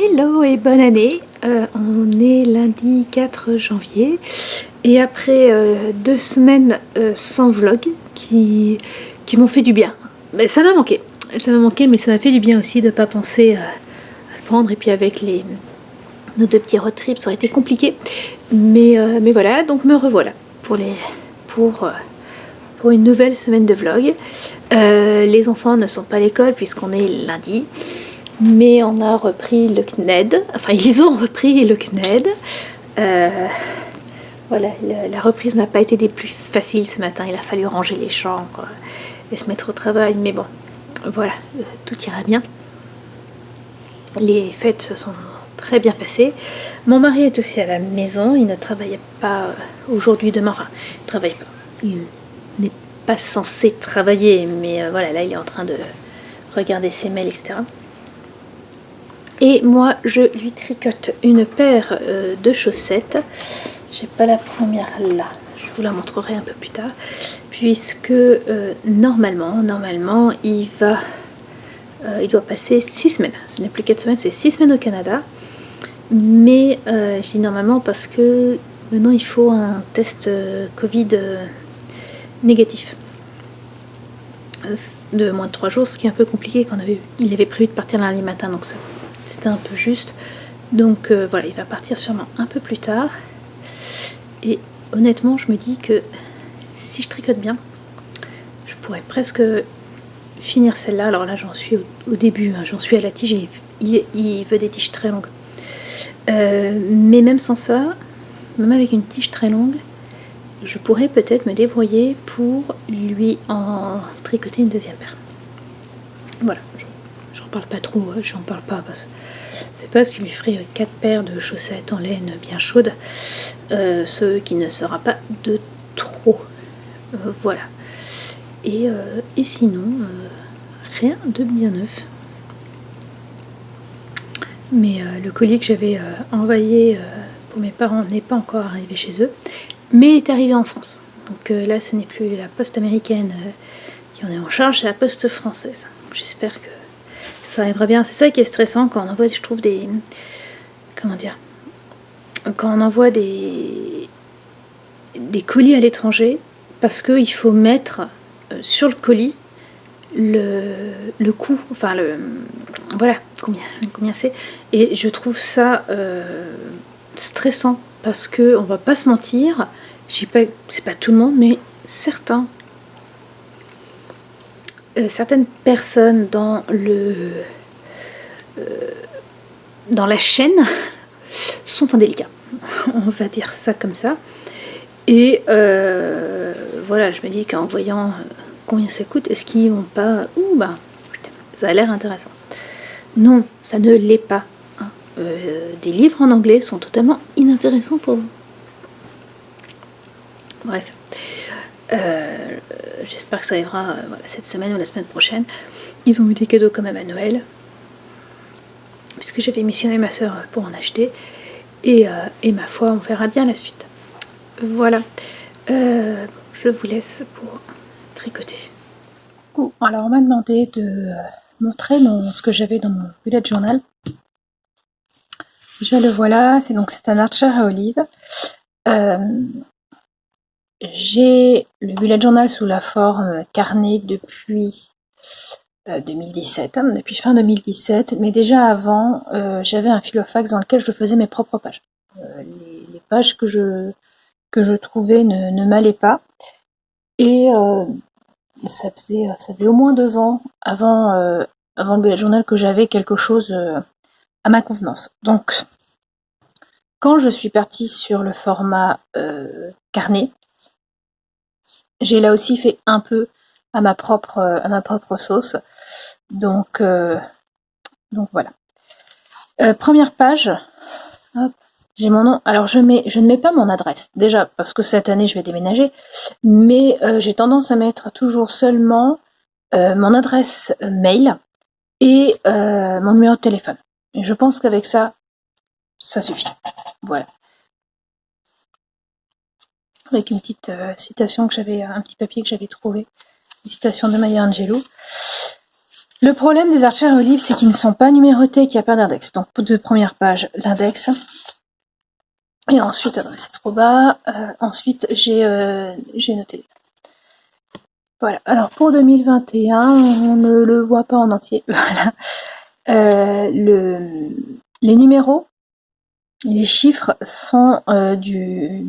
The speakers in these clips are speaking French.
Hello et bonne année. On est lundi 4 janvier et après 2 semaines sans vlog qui m'ont fait du bien. Mais ça m'a manqué. Ça m'a manqué, mais ça m'a fait du bien aussi de ne pas penser à le prendre. Et puis avec nos deux petits road trips, ça aurait été compliqué. Mais voilà, donc me revoilà pour une nouvelle semaine de vlog. Les enfants ne sont pas à l'école puisqu'on est lundi. Mais on a repris le CNED, enfin ils ont repris le CNED. Voilà, la reprise n'a pas été des plus faciles ce matin, il a fallu ranger les chambres et se mettre au travail, mais bon, voilà, tout ira bien. Les fêtes se sont très bien passées. Mon mari est aussi à la maison, il ne travaille pas aujourd'hui, demain, enfin, il ne travaille pas. Il n'est pas censé travailler, mais voilà, là il est en train de regarder ses mails, etc. Et moi, je lui tricote une paire de chaussettes. J'ai pas la première là, je vous la montrerai un peu plus tard. Puisque normalement, il doit passer 6 semaines. Ce n'est plus 4 semaines, c'est 6 semaines au Canada. Mais je dis normalement parce que maintenant il faut un test Covid négatif de moins de 3 jours, ce qui est un peu compliqué. Il avait prévu de partir lundi matin, donc ça c'était un peu juste. Donc voilà, il va partir sûrement un peu plus tard. Et honnêtement, je me dis que si je tricote bien, je pourrais presque finir celle-là. Alors là, j'en suis au début, hein, j'en suis à la tige et il veut des tiges très longues. Mais même sans ça, même avec une tige très longue, je pourrais peut-être me débrouiller pour lui en tricoter une deuxième paire. Voilà, j'en parle pas trop, j'en parle pas parce que c'est pas ce qui lui ferait 4 paires de chaussettes en laine bien chaudes, ce qui ne sera pas de trop. Voilà. Et sinon, rien de bien neuf. Mais le colis que j'avais envoyé pour mes parents n'est pas encore arrivé chez eux, mais est arrivé en France. Donc là, ce n'est plus la poste américaine qui en est en charge, c'est la poste française. J'espère que ça arrivera bien. C'est ça qui est stressant quand on envoie, je trouve, comment dire, quand on envoie des colis à l'étranger, parce qu'il faut mettre sur le colis le coût, enfin voilà, combien c'est. Et je trouve ça stressant, parce que on va pas se mentir, c'est pas tout le monde, mais certaines personnes dans la chaîne sont indélicats. On va dire ça comme ça. Et voilà, je me dis qu'en voyant combien ça coûte, est-ce qu'ils vont pas... Ouh, bah, putain, ça a l'air intéressant. Non, ça ne l'est pas. Hein. Des livres en anglais sont totalement inintéressants pour vous. Bref. J'espère que ça arrivera voilà, cette semaine ou la semaine prochaine. Ils ont eu des cadeaux quand même à Noël, puisque j'avais missionné ma soeur pour en acheter. Et ma foi, on verra bien la suite. Voilà. Je vous laisse pour tricoter. Alors on m'a demandé de montrer ce que j'avais dans mon bullet journal. Je le voilà, c'est un Archer à olive. J'ai le bullet journal sous la forme carnet depuis 2017, depuis fin 2017, mais déjà avant, j'avais un filofax dans lequel je faisais mes propres pages. Les pages que je trouvais ne m'allaient pas. Et ça faisait au moins 2 ans avant le bullet journal que j'avais quelque chose à ma convenance. Donc, quand je suis partie sur le format carnet, j'ai là aussi fait un peu à ma propre sauce. Donc voilà. Première page. Hop, j'ai mon nom. Alors je ne mets pas mon adresse. Déjà parce que cette année je vais déménager, mais j'ai tendance à mettre toujours seulement mon adresse mail et mon numéro de téléphone. Et je pense qu'avec ça suffit. Voilà. Avec une petite citation un petit papier que j'avais trouvé, une citation de Maya Angelou. Le problème des artères livres, c'est qu'ils ne sont pas numérotés, qu'il n'y a pas d'index. Donc, de première page, l'index. Et ensuite, attendez, c'est trop bas. Ensuite, j'ai noté. Voilà. Alors, pour 2021, on ne le voit pas en entier. Voilà. Les numéros, les chiffres sont du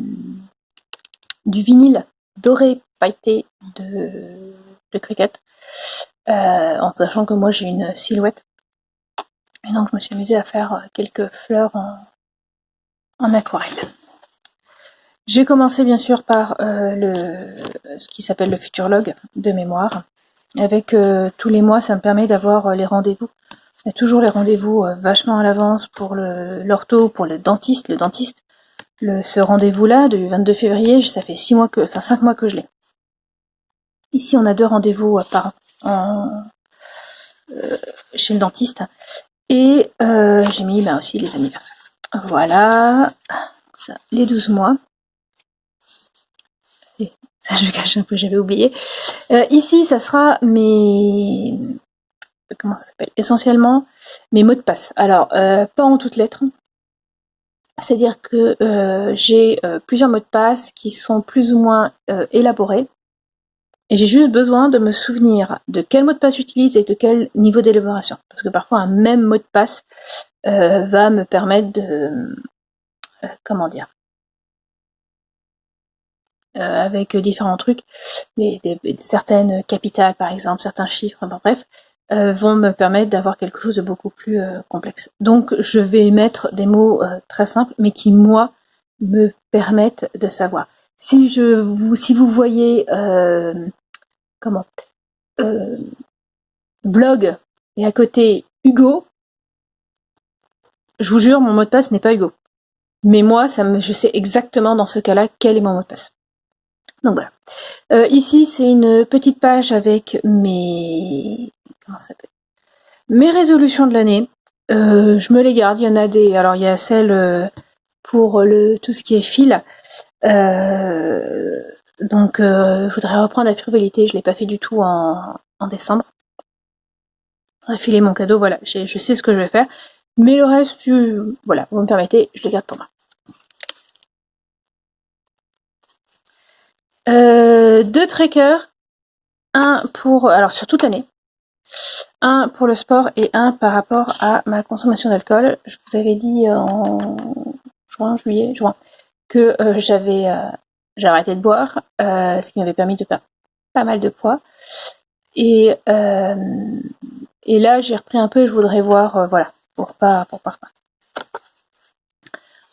vinyle doré pailleté de Cricut. En sachant que moi, j'ai une silhouette. Et donc, je me suis amusée à faire quelques fleurs en aquarelle. J'ai commencé bien sûr par ce qui s'appelle le Futurlog de mémoire. Avec tous les mois, ça me permet d'avoir les rendez-vous. Il y a toujours les rendez-vous vachement à l'avance pour l'ortho, pour le dentiste. Ce rendez-vous-là, du 22 février, ça fait 5 mois que je l'ai. Ici, on a 2 rendez-vous par an chez le dentiste. Et j'ai mis aussi les anniversaires. Voilà, ça, les 12 mois. Et ça, je cache un peu, j'avais oublié. Ici, ça sera mes... Comment ça s'appelle? Essentiellement, mes mots de passe. Alors, pas en toutes lettres. C'est-à-dire que j'ai plusieurs mots de passe qui sont plus ou moins élaborés. Et j'ai juste besoin de me souvenir de quel mot de passe j'utilise et de quel niveau d'élaboration. Parce que parfois, un même mot de passe va me permettre de... comment dire, avec différents trucs, certaines capitales par exemple, certains chiffres, bref, vont me permettre d'avoir quelque chose de beaucoup plus complexe. Donc je vais mettre des mots très simples, mais qui moi me permettent de savoir. Si vous voyez blog et à côté Hugo, je vous jure, mon mot de passe n'est pas Hugo. Mais moi, je sais exactement dans ce cas-là quel est mon mot de passe. Donc voilà. Ici, c'est une petite page avec mes résolutions de l'année. Je me les garde. Il y en a des. Alors il y a celle pour tout ce qui est fil. Donc je voudrais reprendre la frivolité. Je l'ai pas fait du tout en décembre. Refiler mon cadeau. Voilà. Je sais ce que je vais faire. Mais le reste, voilà. Vous me permettez, je les garde pour moi. 2 trackers, un pour, alors sur toute l'année, un pour le sport et un par rapport à ma consommation d'alcool. Je vous avais dit en juin, que j'avais arrêté de boire, ce qui m'avait permis de perdre pas mal de poids. Et là, j'ai repris un peu et je voudrais voir, voilà, pour pas repartir.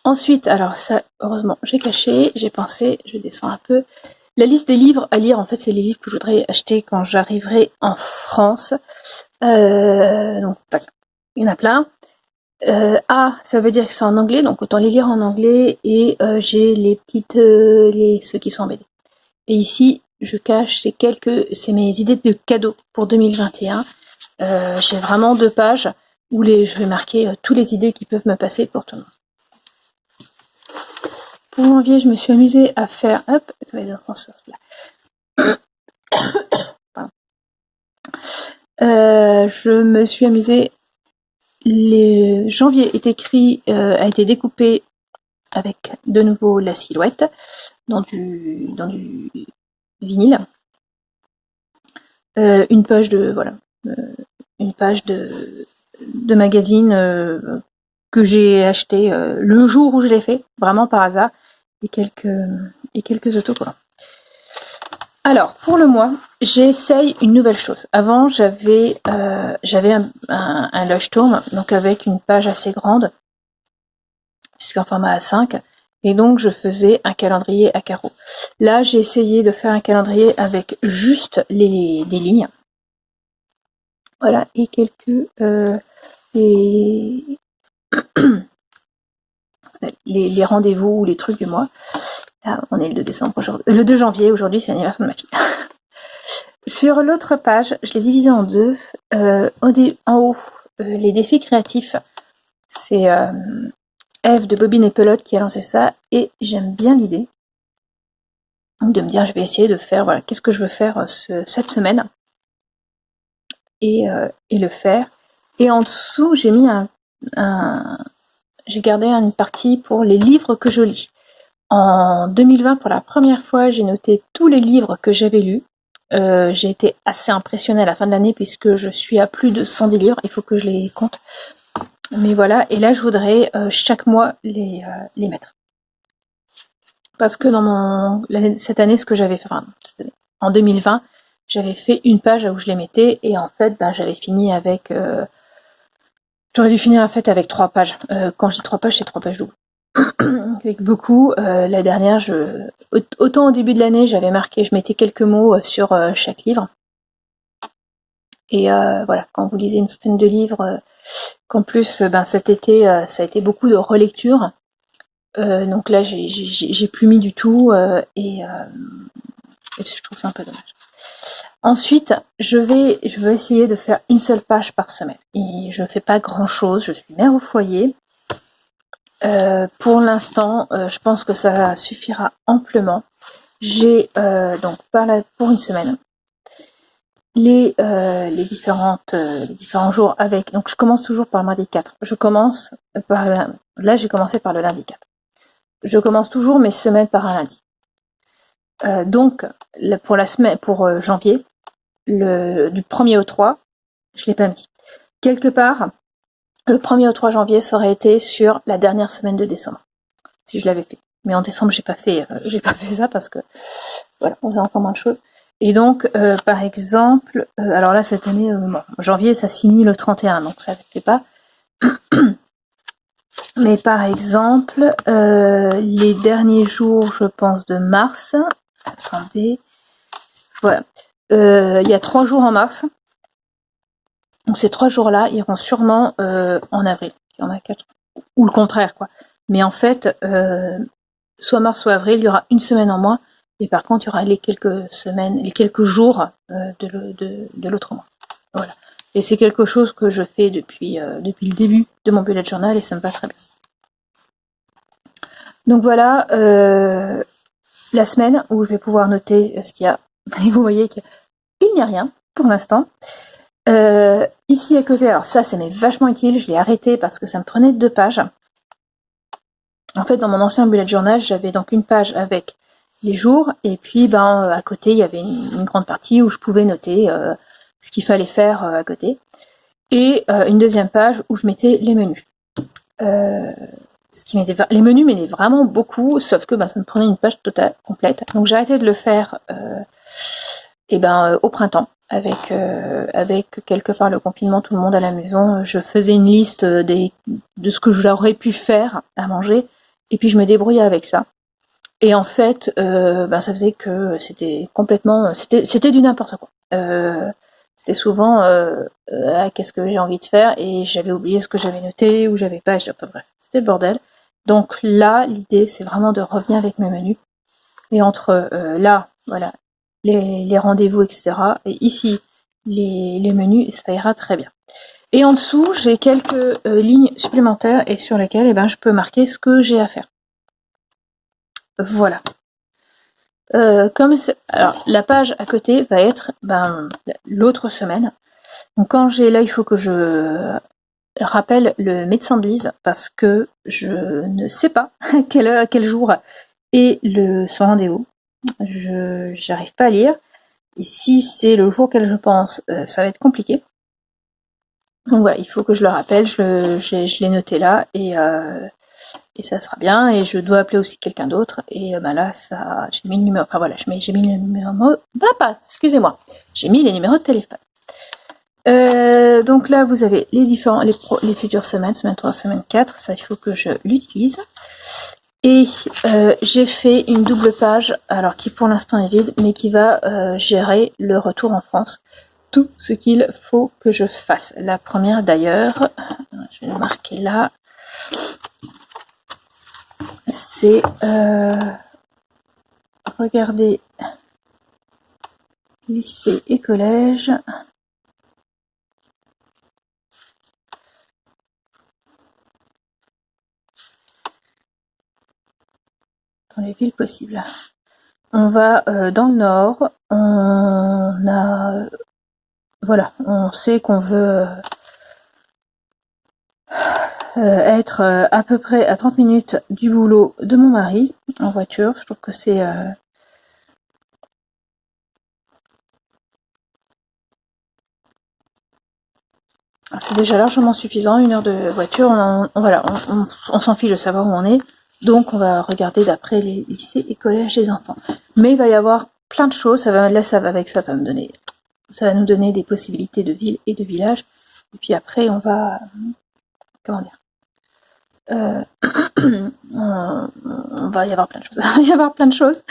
Ensuite, alors ça, heureusement, j'ai caché, j'ai pensé, je descends un peu. La liste des livres à lire, en fait, c'est les livres que je voudrais acheter quand j'arriverai en France. Donc, tac, il y en a plein. Ça veut dire que c'est en anglais, donc autant les lire en anglais. Et j'ai les petites, ceux qui sont en BD. Et ici, je cache c'est mes idées de cadeaux pour 2021. J'ai vraiment 2 pages où je vais marquer toutes les idées qui peuvent me passer pour tout le monde. Pour janvier, je me suis amusée à faire... Hop, ça va être dans ce sens-là. Je me suis amusée... Janvier est écrit, a été découpé avec de nouveau la silhouette dans du vinyle. Une page de... Voilà. Une page de magazine que j'ai acheté le jour où je l'ai fait, vraiment par hasard. Et quelques autocollants. Alors, pour le mois, j'essaye une nouvelle chose. Avant, j'avais un Leuchtturm, donc avec une page assez grande, puisqu'en format A5, et donc je faisais un calendrier à carreaux. Là, j'ai essayé de faire un calendrier avec juste des lignes. Voilà, et quelques... les rendez-vous ou les trucs du mois. Là, on est le 2 décembre aujourd'hui. Le 2 janvier, aujourd'hui, c'est l'anniversaire de ma fille. Sur l'autre page, je l'ai divisé en 2. En haut, les défis créatifs. C'est Eve de Bobine et Pelote qui a lancé ça. Et j'aime bien l'idée de me dire, je vais essayer de faire, voilà, qu'est-ce que je veux faire cette semaine. et le faire. Et en dessous, j'ai mis j'ai gardé une partie pour les livres que je lis. En 2020, pour la première fois, j'ai noté tous les livres que j'avais lus. J'ai été assez impressionnée à la fin de l'année puisque je suis à plus de 110 livres. Il faut que je les compte. Mais voilà, et là, je voudrais chaque mois les mettre. Parce que cette année, ce que j'avais fait, en 2020, j'avais fait une page où je les mettais, et en fait, j'avais fini avec... j'aurais dû finir en fait avec 3 pages. Quand je dis 3 pages, c'est 3 pages doubles. Avec beaucoup. La dernière, autant au début de l'année, j'avais marqué, je mettais quelques mots sur chaque livre. Et voilà, quand vous lisez une centaine de livres, qu'en plus, cet été, ça a été beaucoup de relecture. Donc là, j'ai plus mis du tout, et je trouve ça un peu dommage. Ensuite, je vais essayer de faire une seule page par semaine. Et je fais pas grand chose, je suis mère au foyer. Pour l'instant, je pense que ça suffira amplement. J'ai donc pour une semaine les différents jours avec. Donc je commence toujours par le mardi 4. Là j'ai commencé par le lundi 4. Je commence toujours mes semaines par un lundi. Donc pour la semaine, pour janvier, du 1er au 3, je l'ai pas mis. Quelque part, le 1er au 3 janvier, ça aurait été sur la dernière semaine de décembre, si je l'avais fait. Mais en décembre, j'ai pas fait ça parce que voilà, on faisait encore moins de choses. Et donc, par exemple, alors là cette année, janvier, ça se finit le 31, donc ça ne fait pas. Mais par exemple, les derniers jours, je pense, de mars. Attendez. Voilà. Il y a 3 jours en mars. Donc ces 3 jours-là iront sûrement en avril. Il y en a 4. Ou le contraire, quoi. Mais en fait, soit mars, soit avril, il y aura une semaine en moins. Et par contre, il y aura les quelques jours de l'autre mois. Voilà. Et c'est quelque chose que je fais depuis le début de mon bullet journal et ça me va très bien. Donc voilà, la semaine où je vais pouvoir noter ce qu'il y a. Et vous voyez qu'il n'y a rien pour l'instant. Ici à côté, alors ça m'est vachement utile, je l'ai arrêté parce que ça me prenait 2 pages. En fait, dans mon ancien bullet journal, j'avais donc une page avec les jours, et puis à côté, il y avait une grande partie où je pouvais noter ce qu'il fallait faire à côté, et une deuxième page où je mettais les menus. Les menus m'aidaient vraiment beaucoup, sauf que ça me prenait une page totale, complète. Donc j'ai arrêté de le faire au printemps, avec quelque part le confinement, tout le monde à la maison. Je faisais une liste de ce que j'aurais pu faire à manger, et puis je me débrouillais avec ça. Et en fait, ça faisait que c'était complètement, c'était du n'importe quoi. C'était souvent qu'est-ce que j'ai envie de faire, et j'avais oublié ce que j'avais noté ou j'avais pas. Enfin bref, c'était le bordel. Donc là, l'idée c'est vraiment de revenir avec mes menus. Et entre là, voilà, les rendez-vous, etc. Et ici, les menus, ça ira très bien. Et en dessous, j'ai quelques lignes supplémentaires et sur lesquelles je peux marquer ce que j'ai à faire. Voilà. Alors, la page à côté va être l'autre semaine. Donc quand j'ai là, il faut que je rappelle le médecin de Lise parce que je ne sais pas quel jour est son rendez-vous. Je n'arrive pas à lire. Et si c'est le jour auquel je pense, ça va être compliqué. Donc voilà, il faut que je le rappelle, je l'ai noté là, et ça sera bien, et je dois appeler aussi quelqu'un d'autre, et là, j'ai mis le numéro, enfin voilà, j'ai mis le numéro, excusez-moi, j'ai mis les numéros de téléphone. Donc là, vous avez les futures semaines, semaine 3, semaine 4, ça il faut que je l'utilise. Et j'ai fait une double page, alors qui pour l'instant est vide, mais qui va gérer le retour en France. Tout ce qu'il faut que je fasse. La première d'ailleurs, je vais le marquer là, c'est regarder lycée et collège. Dans les villes possibles. On va dans le nord, on a voilà, on sait qu'on veut être à peu près à 30 minutes du boulot de mon mari en voiture. Je trouve que c'est déjà largement suffisant, 1 heure de voiture. On s'en fiche de savoir où on est, donc on va regarder d'après les lycées et collèges des enfants. Mais il va y avoir plein de choses. Ça va nous donner des possibilités de ville et de village. Et puis après, on va, comment dire, on va y avoir plein de choses. Il va y avoir plein de choses.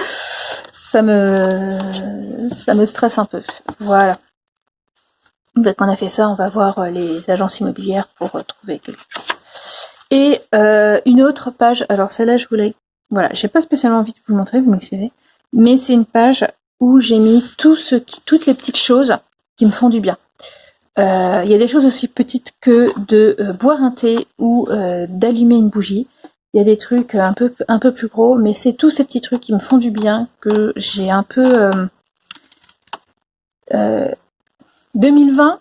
Ça me stresse un peu. Voilà. Dès qu'on a fait ça, on va voir les agences immobilières pour trouver quelque chose. Et une autre page, alors celle-là, voilà, j'ai pas spécialement envie de vous le montrer, vous m'excusez, mais c'est une page où j'ai mis toutes les petites choses qui me font du bien. Il y a des choses aussi petites que de boire un thé ou d'allumer une bougie. Il y a des trucs un peu plus gros, mais c'est tous ces petits trucs qui me font du bien que j'ai un peu 2020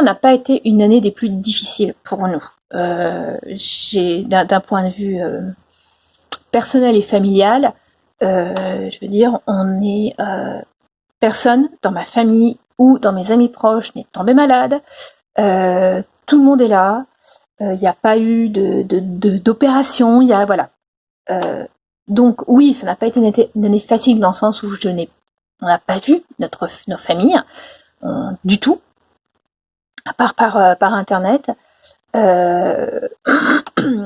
n'a pas été une année des plus difficiles pour nous. D'un point de vue personnel et familial, je veux dire, personne dans ma famille ou dans mes amis proches n'est tombé malade. Tout le monde est là. Il n'y a pas eu d'opération. Voilà. Donc oui, ça n'a pas été une année facile dans le sens où on n'a pas vu nos familles du tout, à part par internet.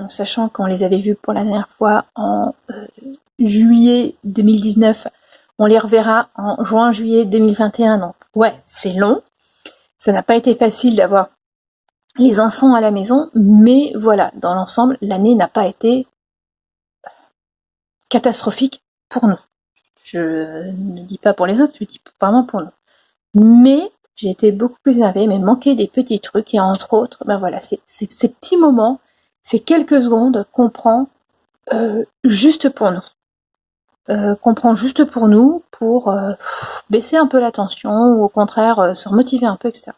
Sachant qu'on les avait vus pour la dernière fois en juillet 2019, on les reverra en juin-juillet 2021. Donc ouais, c'est long. Ça n'a pas été facile d'avoir les enfants à la maison, mais voilà, dans l'ensemble, l'année n'a pas été catastrophique pour nous. Je ne dis pas pour les autres, je dis vraiment pour nous. Mais j'ai été beaucoup plus énervée, mais manquait des petits trucs, et entre autres, ben voilà, c'est ces petits moments, ces quelques secondes qu'on prend juste pour nous. Pour baisser un peu la tension, ou au contraire se remotiver un peu, etc.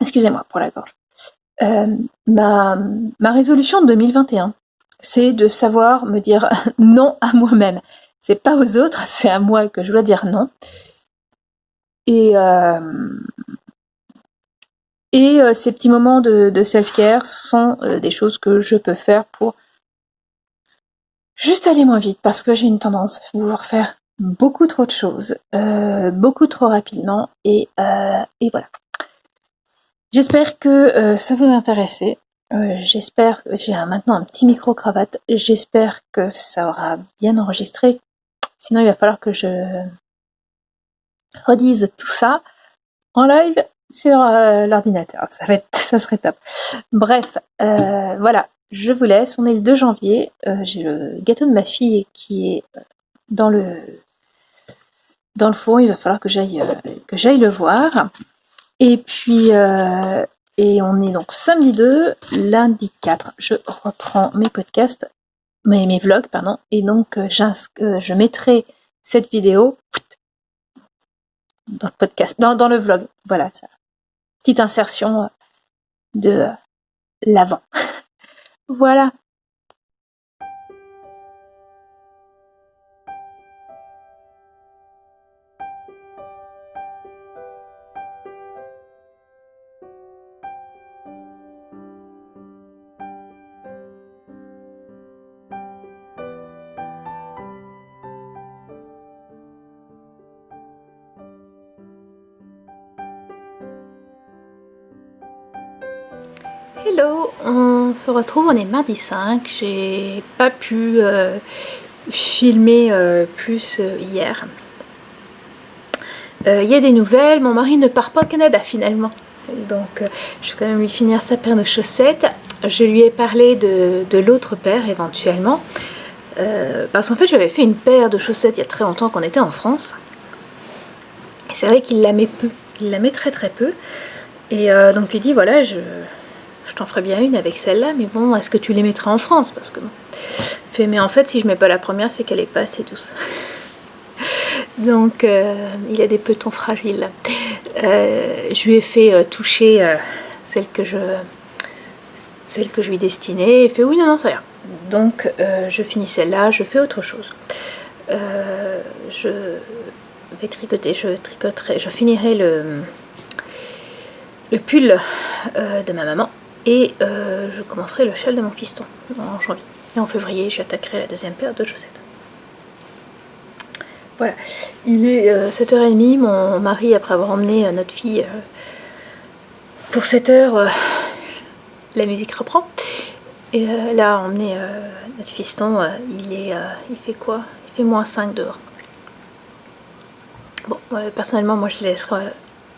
Excusez-moi pour la gorge. Ma résolution de 2021, c'est de savoir me dire non à moi-même. C'est pas aux autres, c'est à moi que je dois dire non. Et ces petits moments de self-care sont des choses que je peux faire pour juste aller moins vite, parce que j'ai une tendance à vouloir faire beaucoup trop de choses, beaucoup trop rapidement, et voilà. J'espère que ça vous a intéressé. J'espère que j'ai maintenant un petit micro-cravate. J'espère que ça aura bien enregistré. Sinon, il va falloir que je redise tout ça en live sur l'ordinateur. Ça serait top. Bref, voilà. Je vous laisse. On est le 2 janvier. J'ai le gâteau de ma fille qui est dans le four. Il va falloir que j'aille le voir. Et puis, et on est donc samedi 2, lundi 4, je reprends mes podcasts, mes vlogs, pardon, et donc je mettrai cette vidéo dans le podcast, dans le vlog, voilà, ça. Petite insertion de l'avant. Voilà. Hello, on se retrouve, on est mardi 5, j'ai pas pu filmer plus hier. Il y a des nouvelles, mon mari ne part pas au Canada finalement, donc je vais quand même lui finir sa paire de chaussettes. Je lui ai parlé de l'autre paire éventuellement, parce qu'en fait j'avais fait une paire de chaussettes il y a très longtemps qu'on était en France, et c'est vrai qu'il la met peu, il la met très très peu, et donc je lui dis voilà, je t'en ferai bien une avec celle-là, mais bon, est-ce que tu les mettras en France? Parce que bon. Mais en fait, si je mets pas la première, c'est qu'elle est pas assez douce. Donc il a des petons fragiles. Je lui ai fait toucher celle que je lui destinais. Il fait oui, non, non, ça ira. Donc je finis celle-là, je fais autre chose. Je vais tricoter, je finirai le pull de ma maman et je commencerai le châle de mon fiston en janvier. Et en février, j'attaquerai la deuxième paire de chaussettes. Voilà, il est 7h30, mon mari, après avoir emmené notre fille pour 7h, la musique reprend. Et là, emmené notre fiston, il fait quoi? Il fait -5 dehors. Bon, personnellement, moi je les laisserai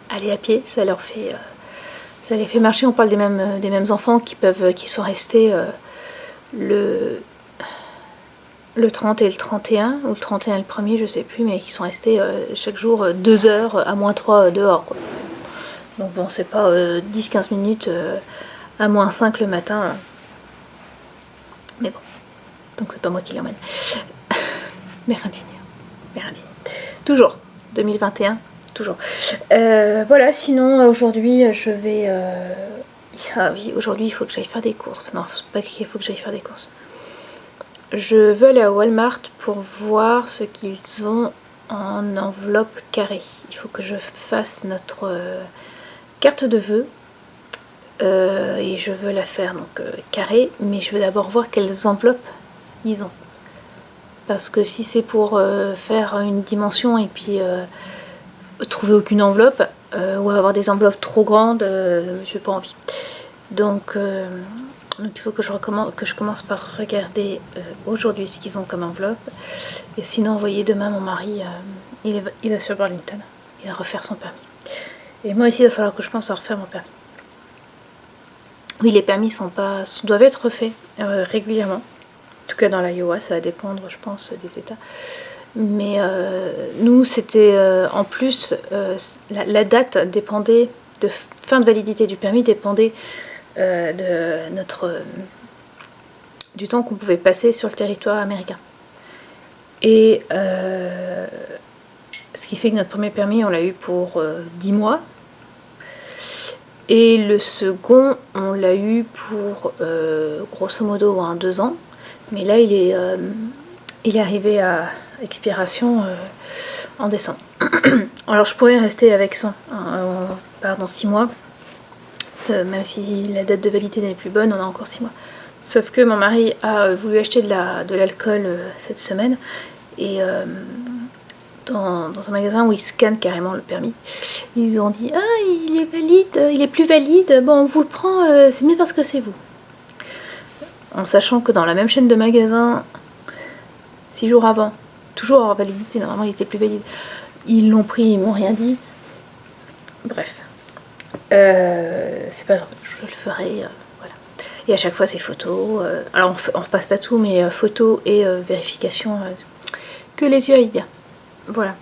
aller à pied, ça les fait marcher. On parle des mêmes enfants qui sont restés le 30 et le 31, ou le 31 et le 1er, je sais plus, mais qui sont restés chaque jour 2 heures à -3 dehors, quoi. Donc bon, c'est pas 10-15 minutes à -5 le matin. Mais bon, donc c'est pas moi qui l'emmène. Mérindine. Toujours, 2021, toujours. Voilà, sinon aujourd'hui je vais... Ah oui, aujourd'hui il faut que j'aille faire des courses. Non, c'est pas qu'il faut que j'aille faire des courses. Je veux aller à Walmart pour voir ce qu'ils ont en enveloppe carrée. Il faut que je fasse notre carte de vœux. Et je veux la faire donc carrée, mais je veux d'abord voir quelles enveloppes ils ont. Parce que si c'est pour faire une dimension et puis trouver aucune enveloppe, ou avoir des enveloppes trop grandes, j'ai pas envie. Donc il faut que je commence par regarder aujourd'hui ce qu'ils ont comme enveloppe. Et sinon envoyer demain mon mari, il va sur Burlington, il va refaire son permis. Et moi aussi il va falloir que je pense à refaire mon permis. Oui, les permis doivent être refaits régulièrement. En tout cas dans l'Iowa, ça va dépendre, je pense, des États. Mais nous, c'était en plus, la date dépendait, de fin de validité du permis dépendait du temps qu'on pouvait passer sur le territoire américain. Et ce qui fait que notre premier permis, on l'a eu pour 10 mois. Et le second, on l'a eu pour grosso modo 2 ans. Mais là, il est arrivé à expiration en décembre. Alors je pourrais rester avec ça dans 6 mois. Même si la date de validité n'est plus bonne, on a encore 6 mois. Sauf que mon mari a voulu acheter de l'alcool cette semaine. Et dans un magasin où ils scannent carrément le permis, ils ont dit « Ah, il est valide, il est plus valide, bon on vous le prend, c'est mieux parce que c'est vous ». En sachant que dans la même chaîne de magasins, 6 jours avant, toujours en validité, normalement il était plus valide, ils l'ont pris, ils m'ont rien dit. Bref, c'est pas grave, je le ferai, voilà. Et à chaque fois c'est photo, alors on repasse pas tout, mais photo et vérification, que les yeux aillent bien. Voilà.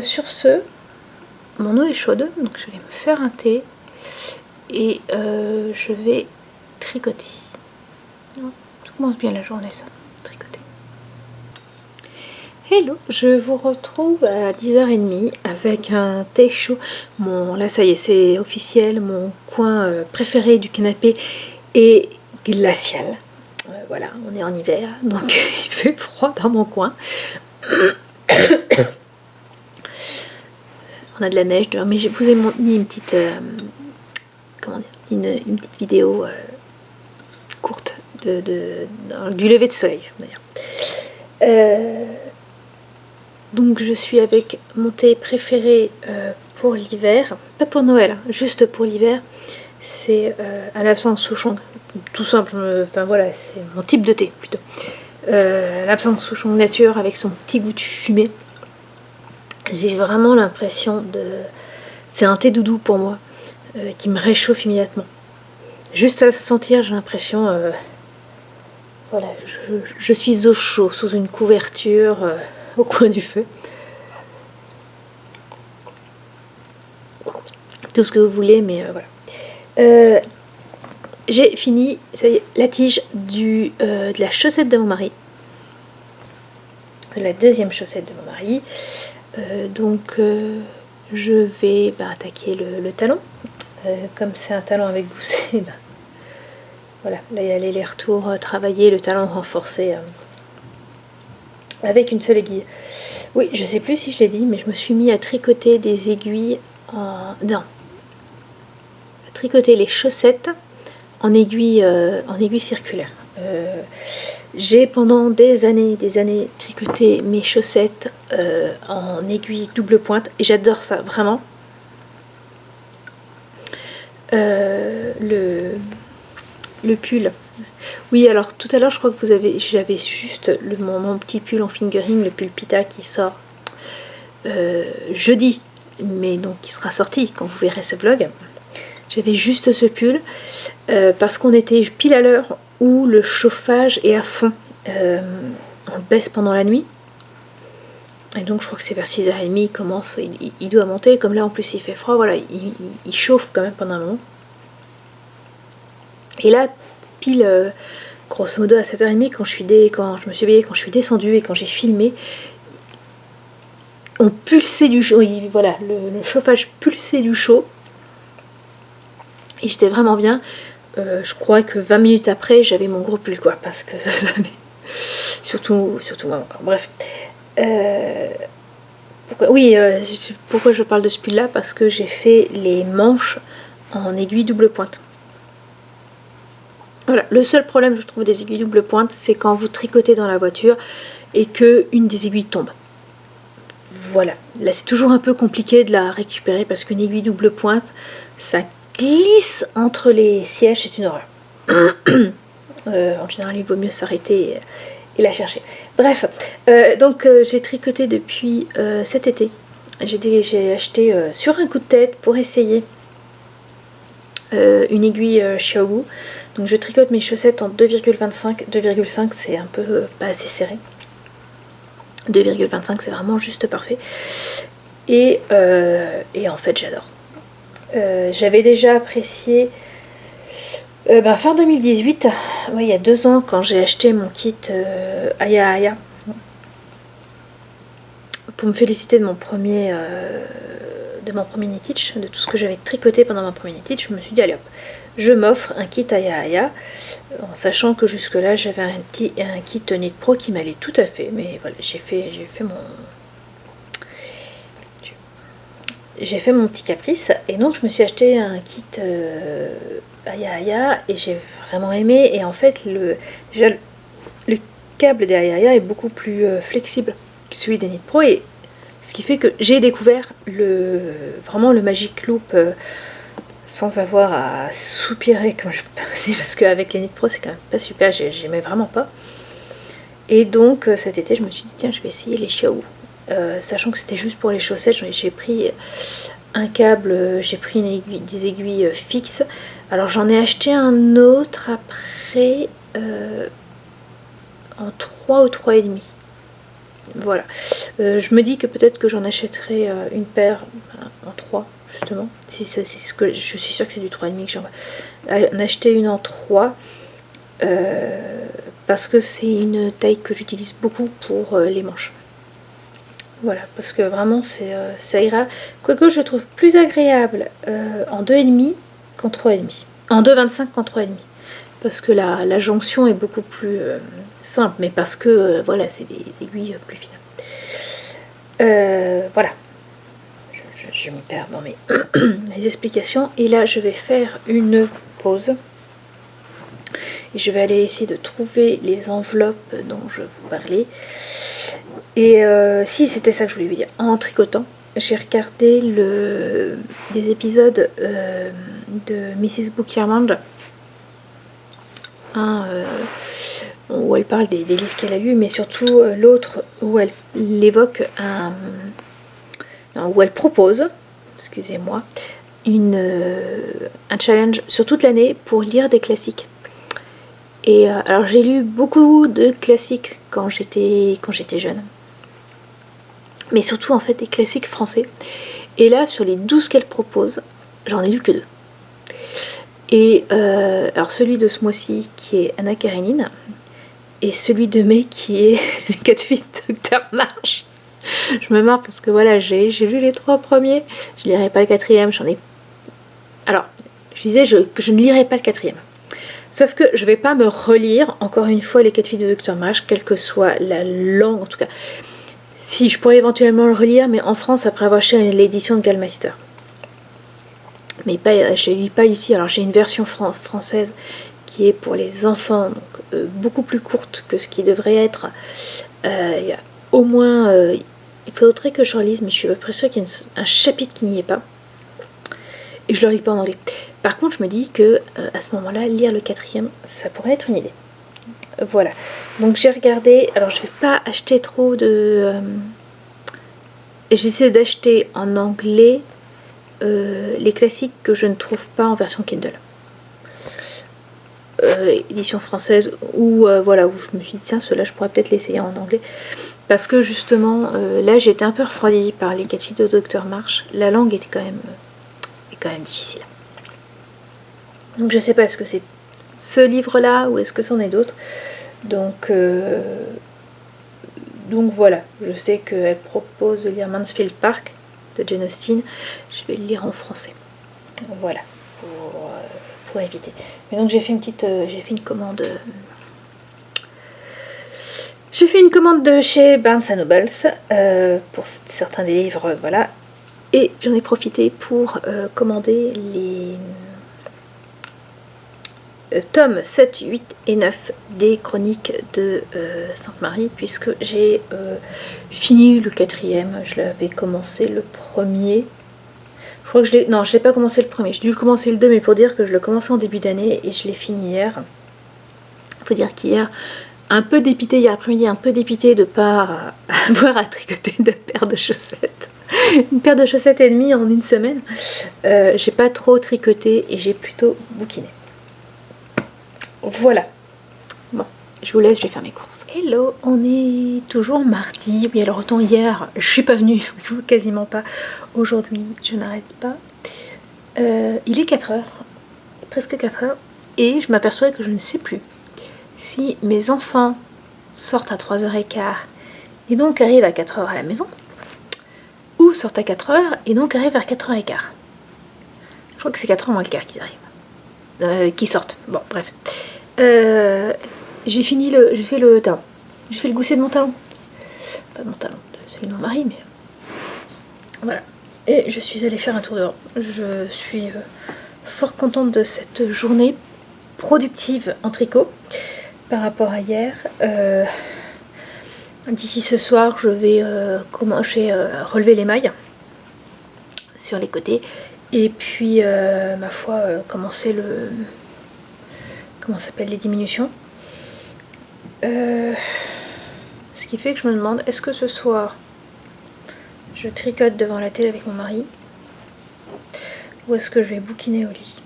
Sur ce, mon eau est chaude, donc je vais me faire un thé et je vais tricoter. Ça commence bien la journée, ça, tricoter. Hello, je vous retrouve à 10h30 avec un thé chaud. Là ça y est, c'est officiel, mon coin préféré du canapé est glacial. Voilà, on est en hiver, donc il fait froid dans mon coin. On a de la neige dehors, mais je vous ai mis une petite une petite vidéo courte du lever de soleil d'ailleurs. Donc je suis avec mon thé préféré pour l'hiver, pas pour Noël, hein, juste pour l'hiver. C'est à l'absinthe Souchong, tout simple, enfin voilà, c'est mon type de thé plutôt. L'absinthe Souchong nature avec son petit goût de fumée. J'ai vraiment l'impression c'est un thé doudou pour moi, qui me réchauffe immédiatement. Juste à se sentir, j'ai l'impression, voilà, je suis au chaud, sous une couverture, au coin du feu. Tout ce que vous voulez, mais voilà. J'ai fini, ça y est, la tige de la chaussette de mon mari. la deuxième chaussette de mon mari. Je vais attaquer le talon. Comme c'est un talon avec gousset, voilà, là il y a l'aller-retour travailler, le talon renforcé avec une seule aiguille. Oui, je sais plus si je l'ai dit, mais je me suis mis à tricoter des aiguilles non, à tricoter les chaussettes en aiguille circulaire. J'ai pendant des années tricoté mes chaussettes en aiguille double pointe et j'adore ça, vraiment. Le pull. Oui, alors tout à l'heure, je crois que j'avais juste mon petit pull en fingering, le pull Pita qui sort jeudi, mais donc qui sera sorti quand vous verrez ce vlog. J'avais juste ce pull parce qu'on était pile à l'heure où le chauffage est à fond. On baisse pendant la nuit. Et donc je crois que c'est vers 6h30, il doit monter. Comme là en plus il fait froid, voilà, il chauffe quand même pendant un moment. Et là, pile grosso modo à 7h30, quand je me suis éveillée, quand je suis descendue et quand j'ai filmé, on pulsait du chaud. Voilà, le chauffage pulsait du chaud. Et j'étais vraiment bien. Je crois que 20 minutes après, j'avais mon gros pull, quoi. Parce que ça avait... Surtout moi encore. Bref. Pourquoi je parle de ce pull-là? Parce que j'ai fait les manches en aiguille double pointe. Voilà, le seul problème, je trouve, des aiguilles double pointe, c'est quand vous tricotez dans la voiture et que une des aiguilles tombe. Voilà, là c'est toujours un peu compliqué de la récupérer parce qu'une aiguille double pointe, ça glisse entre les sièges, c'est une horreur. En général, il vaut mieux s'arrêter et la chercher. Bref, j'ai tricoté depuis cet été. J'ai acheté sur un coup de tête pour essayer une aiguille Xiaogu. Donc je tricote mes chaussettes en 2,25. 2,5 c'est un peu pas assez serré. 2,25 c'est vraiment juste parfait. Et en fait j'adore. J'avais déjà apprécié fin 2018, il y a 2 ans, quand j'ai acheté mon kit Aya Aya pour me féliciter de mon premier knit-stitch, de tout ce que j'avais tricoté pendant mon premier knit-stitch, je me suis dit allez hop, je m'offre un kit Aya Aya, en sachant que jusque là j'avais un kit Knit Pro qui m'allait tout à fait, mais voilà, j'ai fait mon petit caprice, et donc je me suis acheté un kit Aya Aya et j'ai vraiment aimé. Et en fait déjà le câble des Aya Aya est beaucoup plus flexible que celui des Knit Pro, et ce qui fait que j'ai découvert vraiment le Magic Loop sans avoir à soupirer comme je peux aussi, parce qu'avec les Knit Pro c'est quand même pas super, j'aimais vraiment pas. Et donc cet été je me suis dit tiens, je vais essayer les Xiaogu, sachant que c'était juste pour les chaussettes. J'ai pris un câble, j'ai pris des aiguilles fixes. Alors j'en ai acheté un autre après en 3 ou 3,5. Voilà. Je me dis que peut-être que j'en achèterai une paire en 3 justement. Si c'est ce que je suis sûre que c'est du 3,5 que j'en acheter une en 3 parce que c'est une taille que j'utilise beaucoup pour les manches. Voilà, parce que vraiment ça ira. Quoique je trouve plus agréable en 2,5 qu'en 3,5. En 2,25 qu'en 3,5. Parce que la jonction est beaucoup plus simple, mais parce que voilà, c'est des aiguilles plus fines. Voilà. Je m'y perds dans les explications. Et là, je vais faire une pause. Et je vais aller essayer de trouver les enveloppes dont je vous parlais. Et si, c'était ça que je voulais vous dire. En tricotant, j'ai regardé des épisodes de Mrs. Bookiermand, où elle parle des livres qu'elle a lus, mais surtout l'autre où elle évoque où elle propose, excusez-moi, un challenge sur toute l'année pour lire des classiques. Et alors j'ai lu beaucoup de classiques quand j'étais jeune, mais surtout en fait des classiques français. Et là, sur les 12 qu'elle propose, j'en ai lu que 2. Et alors celui de ce mois-ci qui est Anna Karénine, et celui de mai qui est 4 filles de Docteur March. Je me marre parce que voilà, j'ai lu les 3 premiers, je lirai pas le 4e, j'en ai... Alors, je disais que je ne lirai pas le 4e. Sauf que je vais pas me relire, encore une fois, les 4 filles de Docteur March, quelle que soit la langue, en tout cas. Si, je pourrais éventuellement le relire, mais en France, après avoir acheté l'édition de Gallmeister. Mais pas, je ne lis pas ici, alors j'ai une version française qui est pour les enfants, donc, beaucoup plus courte que ce qui devrait être. Il y a au moins... il faudrait que je relise, mais je suis à peu près sûre qu'il y a un chapitre qui n'y est pas. Et je le lis pas en anglais. Par contre, je me dis que à ce moment-là, lire le 4e, ça pourrait être une idée. Voilà. Donc j'ai regardé. Alors je vais pas acheter trop de... J'essaie d'acheter en anglais les classiques que je ne trouve pas en version Kindle. Édition française ou voilà, où je me suis dit tiens, ceux-là je pourrais peut-être l'essayer en anglais. Parce que justement, là j'ai été un peu refroidie par les 4 filles de Docteur March. La langue est quand même difficile. Donc je sais pas, est-ce que c'est ce livre-là ou est-ce que c'en est d'autres. Donc voilà, je sais qu'elle propose de lire Mansfield Park de Jane Austen. Je vais le lire en français. Voilà, pour éviter. Mais donc j'ai fait une commande. J'ai fait une commande de chez Barnes & Noble pour certains des livres, voilà. Et j'en ai profité pour commander les tomes 7, 8 et 9 des chroniques de Sainte-Marie, puisque j'ai fini le 4e. Je l'avais commencé le 1er. Je crois que je l'ai pas commencé le 1er. J'ai dû le commencer le 2, mais pour dire que je le commençais en début d'année et je l'ai fini hier. Il faut dire qu'hier, un peu dépité, hier après-midi, un peu dépité de ne pas avoir à tricoter de paires de chaussettes. Une paire de chaussettes et demie en une semaine. J'ai pas trop tricoté et j'ai plutôt bouquiné. Voilà. Bon, je vous laisse, je vais faire mes courses. Hello, on est toujours mardi. Oui, alors autant hier, je suis pas venue, quasiment pas. Aujourd'hui, je n'arrête pas. Il est 4h, presque 4h, et je m'aperçois que je ne sais plus si mes enfants sortent à 3h15 et donc arrivent à 4h à la maison, ou sortent à 4h et donc arrivent vers 4h15. Je crois que c'est 4h moins le quart qu'ils arrivent. Qui sortent. Bon, bref. J'ai fait le gousset de mon talon. Pas de mon talon, celui de mon mari, mais... Voilà. Et je suis allée faire un tour dehors. Je suis fort contente de cette journée productive en tricot par rapport à hier. D'ici ce soir, je vais commencer à relever les mailles sur les côtés. Et puis, ma foi, commencer le... Comment s'appelle, les diminutions. Ce qui fait que je me demande, est-ce que ce soir, je tricote devant la télé avec mon mari, ou est-ce que je vais bouquiner au lit,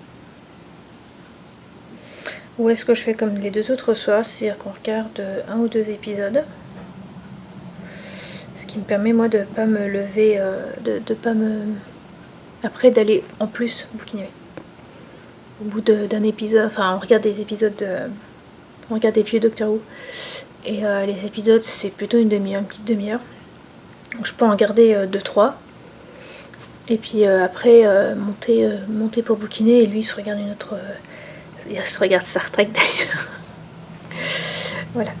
ou est-ce que je fais comme les 2 autres soirs, c'est-à-dire qu'on regarde 1 ou 2 épisodes, ce qui me permet moi de pas me lever, de pas me... Après d'aller en plus bouquiner. Au bout d'un épisode, enfin on regarde des épisodes on regarde des vieux Doctor Who, et les épisodes c'est plutôt une demi-heure, une petite demi-heure. Donc je peux en garder 2-3, et puis après monter pour bouquiner, et lui il se regarde une autre... il se regarde Star Trek d'ailleurs. Voilà.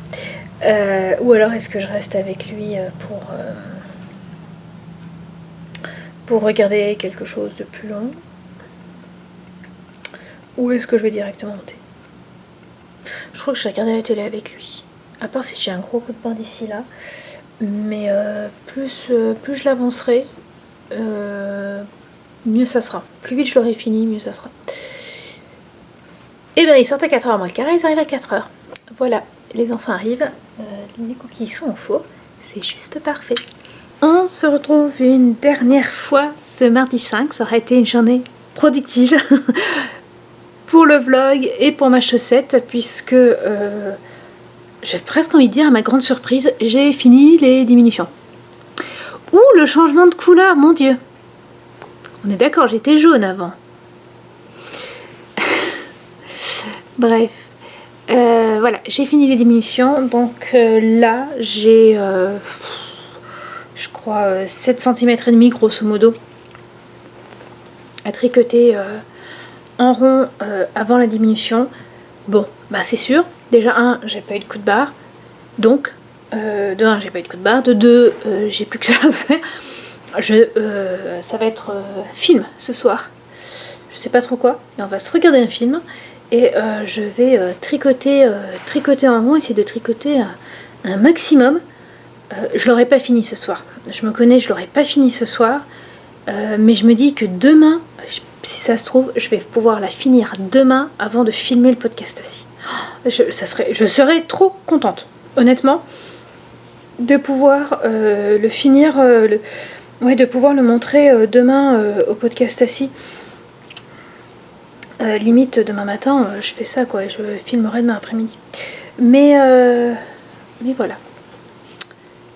Ou alors est-ce que je reste avec lui pour regarder quelque chose de plus long, ou est-ce que je vais directement monter? Je crois que je vais regarder la télé avec lui, à part si j'ai un gros coup de pain d'ici là, mais plus je l'avancerai, mieux ça sera. Plus vite je l'aurai fini, mieux ça sera. Et bien ils sortent à 4h moins le quart, ils arrivent à 4h. Voilà, les enfants arrivent, les cookies sont au four, c'est juste parfait. On se retrouve une dernière fois ce mardi 5, ça aurait été une journée productive pour le vlog et pour ma chaussette, puisque j'ai presque envie de dire, à ma grande surprise, j'ai fini les diminutions. Ouh, le changement de couleur, mon Dieu! On est d'accord, j'étais jaune avant. Bref. voilà, j'ai fini les diminutions. Donc là, j'ai, je crois, 7 cm et demi grosso modo à tricoter en rond avant la diminution. Bon, bah c'est sûr. Déjà, j'ai pas eu de coup de barre. Donc, de 1, j'ai pas eu de coup de barre. De 2, j'ai plus que ça à faire. Ça va être film ce soir. Je sais pas trop quoi. Mais on va se regarder un film. Et je vais tricoter en rond, essayer de tricoter un maximum. Je l'aurai pas fini ce soir. Je me connais, je l'aurai pas fini ce soir. Mais je me dis que demain, si ça se trouve, je vais pouvoir la finir demain avant de filmer le podcast assis. Je serais trop contente, honnêtement, de pouvoir le finir, de pouvoir le montrer demain au podcast assis. Limite demain matin, je fais ça quoi, je filmerai demain après-midi. Mais voilà,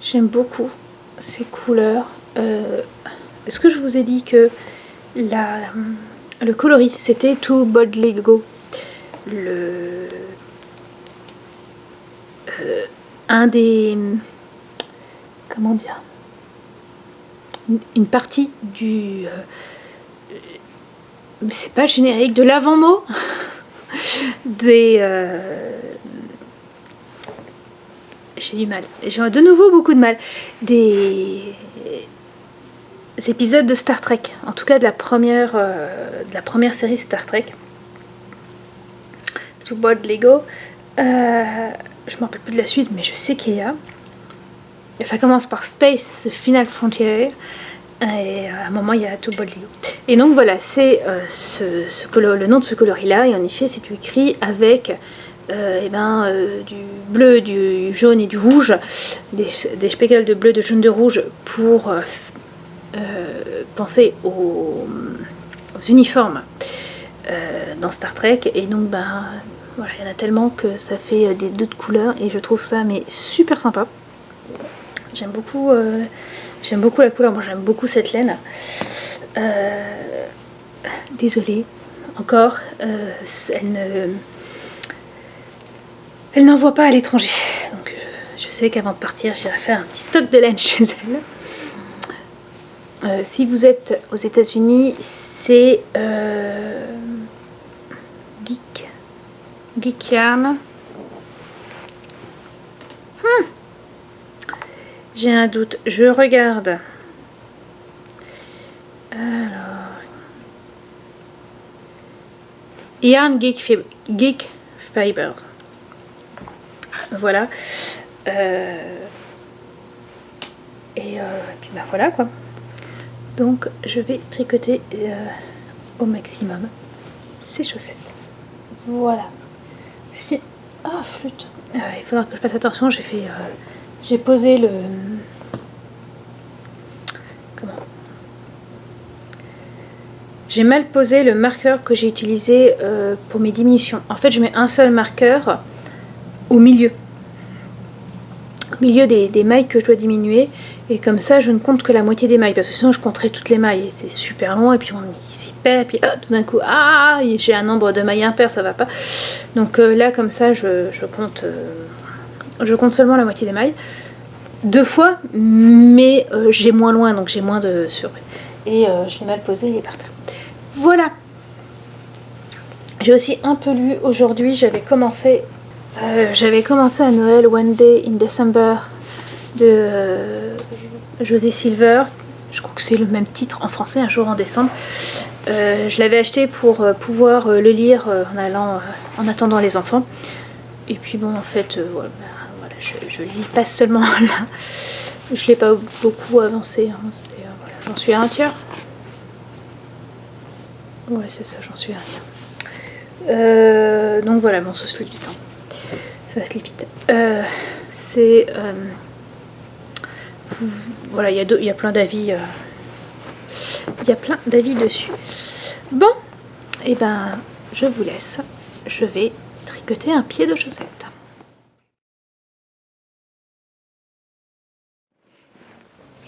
j'aime beaucoup ces couleurs. Est-ce que je vous ai dit que le coloris c'était Too Boldly Go, un des, comment dire, une partie du mais c'est pas générique, de l'avant-mot des j'ai du mal, j'ai de nouveau beaucoup de mal, des épisodes de Star Trek, en tout cas de la première série Star Trek, Too Boldly Go. Je me rappelle plus de la suite, mais je sais qu'il y a. Et ça commence par Space Final Frontier. Et à un moment, il y a Too Boldly Go. Et donc voilà, c'est le nom de ce coloris-là. Et en effet, c'est écrit avec du bleu, du jaune et du rouge, des speckles de bleu, de jaune, de rouge pour penser aux uniformes dans Star Trek. Et donc, voilà, il y en a tellement que ça fait des d'autres couleurs et je trouve ça mais super sympa. J'aime beaucoup la couleur, moi j'aime beaucoup cette laine. Désolée, encore, elle n'envoie pas à l'étranger. Donc je sais qu'avant de partir, j'irai faire un petit stock de laine chez elle. Si vous êtes aux États-Unis, c'est Geek Yarn. J'ai un doute, je regarde. Alors, Yarn Geek Fibers. Voilà. Et puis voilà quoi. Donc je vais tricoter au maximum ces chaussettes. Voilà. Si... Oh flûte. Il faudra que je fasse attention. J'ai posé le... Comment? J'ai mal posé le marqueur que j'ai utilisé pour mes diminutions. En fait, je mets un seul marqueur au milieu. Au milieu des mailles que je dois diminuer. Et comme ça, je ne compte que la moitié des mailles. Parce que sinon, je compterais toutes les mailles. Et c'est super long. Et puis, on s'y perd. Et puis, tout d'un coup, j'ai un nombre de mailles impair, ça va pas. Donc là, comme ça, je compte seulement la moitié des mailles. 2 fois, mais j'ai moins loin. Donc, j'ai moins de surprise. Et je l'ai mal posé, il est par terre. Voilà. J'ai aussi un peu lu aujourd'hui. J'avais commencé à Noël One Day in December de José Silver. Je crois que c'est le même titre en français, Un jour en décembre. Je l'avais acheté pour pouvoir le lire en attendant les enfants. Et puis bon, en fait, voilà, je lis pas seulement là. Je l'ai pas beaucoup avancé. Hein. Voilà, j'en suis à un tiers. Ouais, c'est ça, j'en suis à un tiers. Donc voilà, bon, ça se lit vite. Hein. Ça se lit vite. Voilà, il y a plein d'avis. Il y a plein d'avis dessus. Bon, et je vous laisse. Je vais tricoter un pied de chaussette.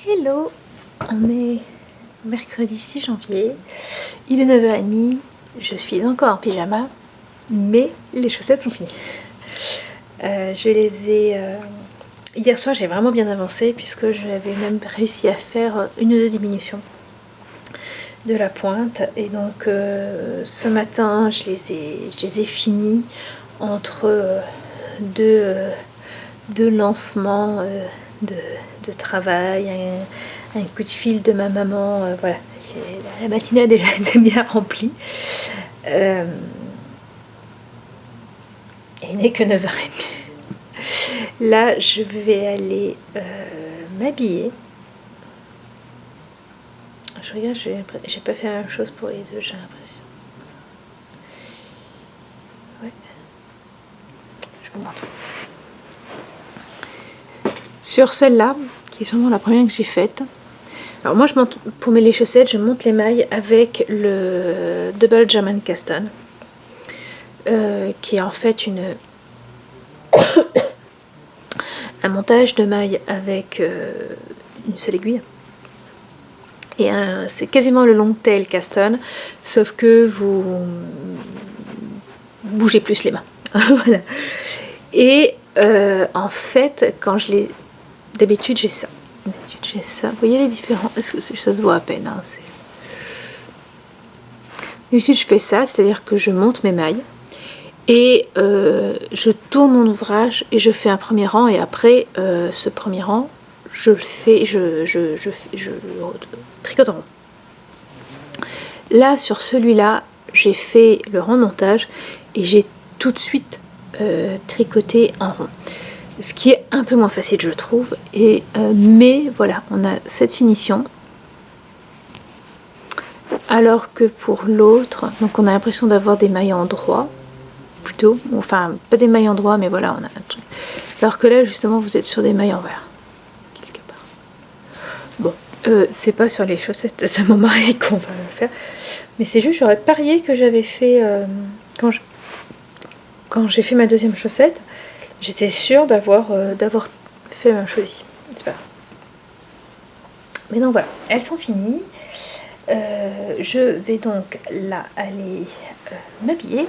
Hello, on est mercredi 6 janvier. Il est 9h30. Je suis encore en pyjama, mais les chaussettes sont finies. Je les ai... Hier soir, j'ai vraiment bien avancé puisque j'avais même réussi à faire une ou deux diminutions de la pointe. Et donc, ce matin, je les ai finis entre deux lancements de travail, un coup de fil de ma maman. Voilà, la matinée a déjà été bien remplie. Il n'est que 9h30. Là, je vais aller m'habiller. Je regarde, j'ai pas fait la même chose pour les deux, j'ai l'impression. Ouais. Je vous montre. Sur celle-là, qui est sûrement la première que j'ai faite. Alors moi, pour les chaussettes, je monte les mailles avec le Double German Caston. Qui est en fait un montage de mailles avec une seule aiguille. Et c'est quasiment le long tail Caston, sauf que vous bougez plus les mains. Voilà. Et en fait, quand je les... D'habitude, j'ai ça. Vous voyez les différents... Est-ce que ça se voit à peine, hein, D'habitude, je fais ça, c'est-à-dire que je monte mes mailles. Et je tourne mon ouvrage et je fais un premier rang, et après ce premier rang, je tricote en rond. Là, sur celui-là, j'ai fait le rang de montage et j'ai tout de suite tricoté en rond. Ce qui est un peu moins facile, je trouve. Mais voilà, on a cette finition. Alors que pour l'autre, donc on a l'impression d'avoir des mailles en droit. Plutôt, enfin pas des mailles en droit, mais voilà, on a un truc. Alors que là, justement, vous êtes sur des mailles envers, quelque part. Bon, c'est pas sur les chaussettes de mon mari qu'on va le faire, mais c'est juste, j'aurais parié que j'avais fait quand j'ai fait ma deuxième chaussette, j'étais sûre d'avoir fait la même chose. C'est pas grave. Mais donc voilà, elles sont finies. Je vais donc là aller m'habiller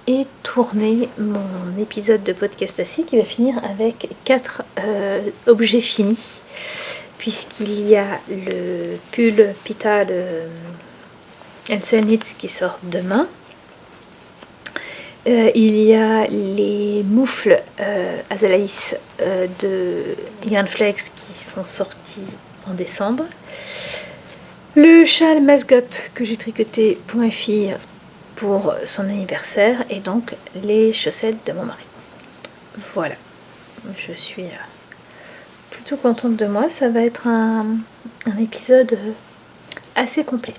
et tourner mon épisode de podcast assis qui va finir avec 4 objets finis, puisqu'il y a le pull Pita de Ansel Knits qui sort demain. Il y a les moufles Azalaïs de Yarn Flex qui sont sortis en décembre. Le châle mascotte que j'ai tricoté pour ma fille pour son anniversaire, et donc les chaussettes de mon mari. Voilà, je suis plutôt contente de moi. Ça va être un épisode assez complet.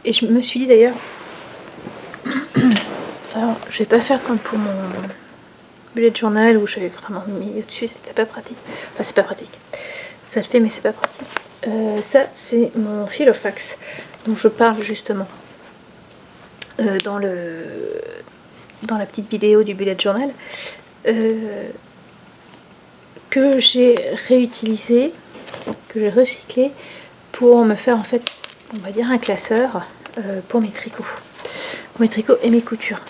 Et je me suis dit d'ailleurs, alors je vais pas faire comme pour mon bullet journal où j'avais vraiment mis au-dessus, c'était pas pratique. Enfin, c'est pas pratique, ça le fait, mais c'est pas pratique. Ça, c'est mon Filofax dont je parle justement dans la petite vidéo du bullet journal, que j'ai réutilisé, que j'ai recyclé pour me faire en fait, on va dire, un classeur pour mes tricots. Pour mes tricots et mes coutures.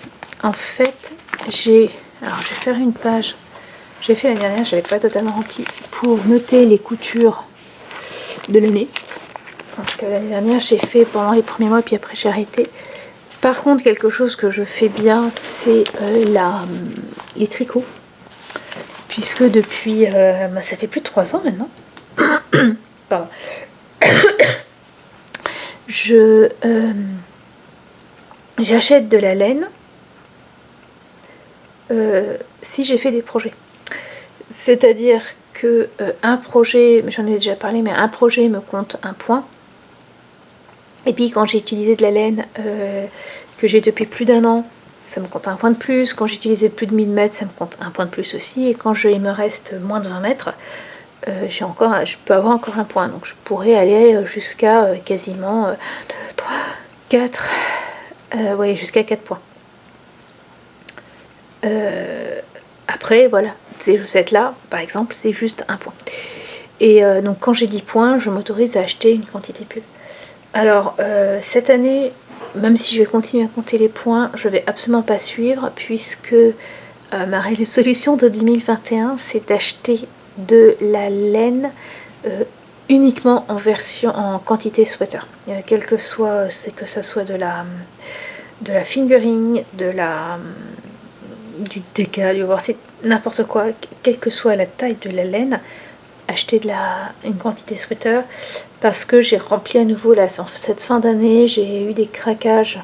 En fait, alors je vais faire une page, j'ai fait l'année dernière, j'avais pas totalement rempli, pour noter les coutures de l'année. Parce que l'année dernière, j'ai fait pendant les premiers mois, puis après j'ai arrêté. Par contre, quelque chose que je fais bien, c'est les tricots. Puisque depuis, ça fait plus de 3 ans maintenant. Pardon. J'achète de la laine si j'ai fait des projets. C'est-à-dire que un projet, j'en ai déjà parlé, mais un projet me compte un point. Et puis quand j'ai utilisé de la laine que j'ai depuis plus d'1 an, ça me compte un point de plus. Quand j'ai utilisé plus de 1000 mètres, ça me compte un point de plus aussi. Et quand il me reste moins de 20 mètres, je peux avoir encore un point. Donc je pourrais aller jusqu'à quasiment 2, 3, 4, jusqu'à 4 points. Après, voilà, ces chaussettes-là, par exemple, c'est juste un point. Et donc quand j'ai 10 points, je m'autorise à acheter une quantité pull. Alors, cette année, même si je vais continuer à compter les points, je vais absolument pas suivre, puisque Ma résolution de 2021, c'est d'acheter de la laine uniquement en quantité sweater. Quel que soit, c'est que ça soit de la fingering, du déca, du c'est n'importe quoi, quelle que soit la taille de la laine, acheter une quantité sweater, parce que j'ai rempli à nouveau cette fin d'année, j'ai eu des craquages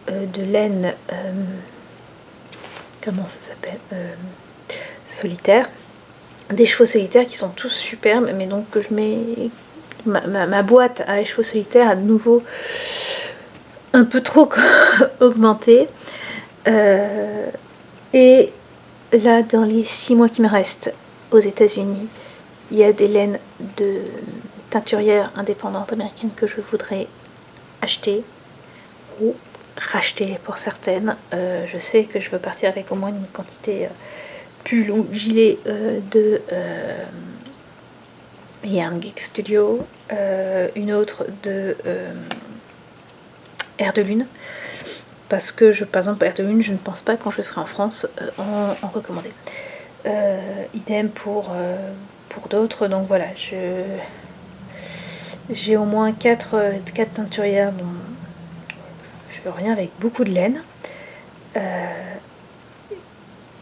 de laine, comment ça s'appelle, solitaire, des chevaux solitaires qui sont tous superbes, mais donc que je mets ma boîte à chevaux solitaires à de nouveau un peu trop augmentée. Et là, dans les 6 mois qui me restent aux États-Unis, il y a des laines de teinturières indépendantes américaines que je voudrais acheter ou racheter pour certaines. Je sais que je veux partir avec au moins une quantité pull ou gilet de Yarn Geek Studio, une autre de Air de Lune, parce que par exemple Air de Lune, je ne pense pas quand je serai en France en recommander. Idem pour d'autres, donc voilà, j'ai au moins 4 teinturières dont je veux rien, avec beaucoup de laine.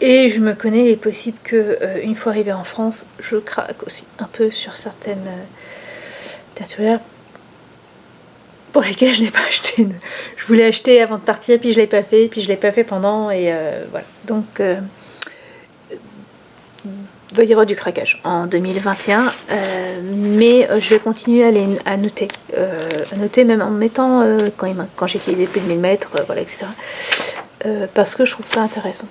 Et je me connais, il est possible que une fois arrivée en France, je craque aussi un peu sur certaines teinturières pour lesquelles je n'ai pas acheté. Je voulais acheter avant de partir, puis je l'ai pas fait, puis je l'ai pas fait pendant, et voilà. Donc il va y avoir du craquage en 2021, mais je vais continuer à noter. À noter même en mettant, quand j'ai fait les épées de 1000 mètres, voilà, etc. Parce que je trouve ça intéressant.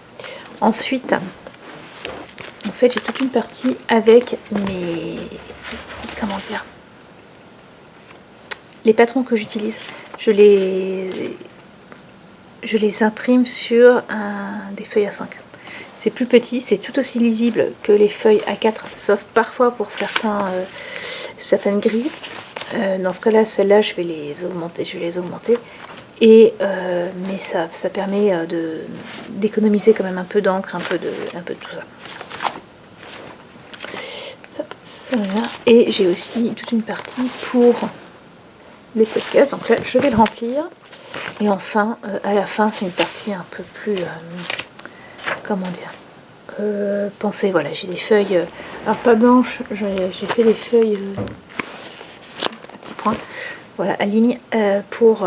Ensuite, en fait, j'ai toute une partie avec les patrons que j'utilise. Je les imprime sur des feuilles A5. C'est plus petit, c'est tout aussi lisible que les feuilles A4, sauf parfois pour certaines grilles. Dans ce cas-là, celles-là, je vais les augmenter. Mais ça permet d'économiser quand même un peu d'encre, un peu de tout ça. Ça va. Et j'ai aussi toute une partie pour les podcasts, donc là je vais le remplir. Et enfin, à la fin, c'est une partie un peu plus, pensée. Voilà, j'ai des feuilles, alors pas blanches, j'ai fait des feuilles à petits points, voilà, à ligne, pour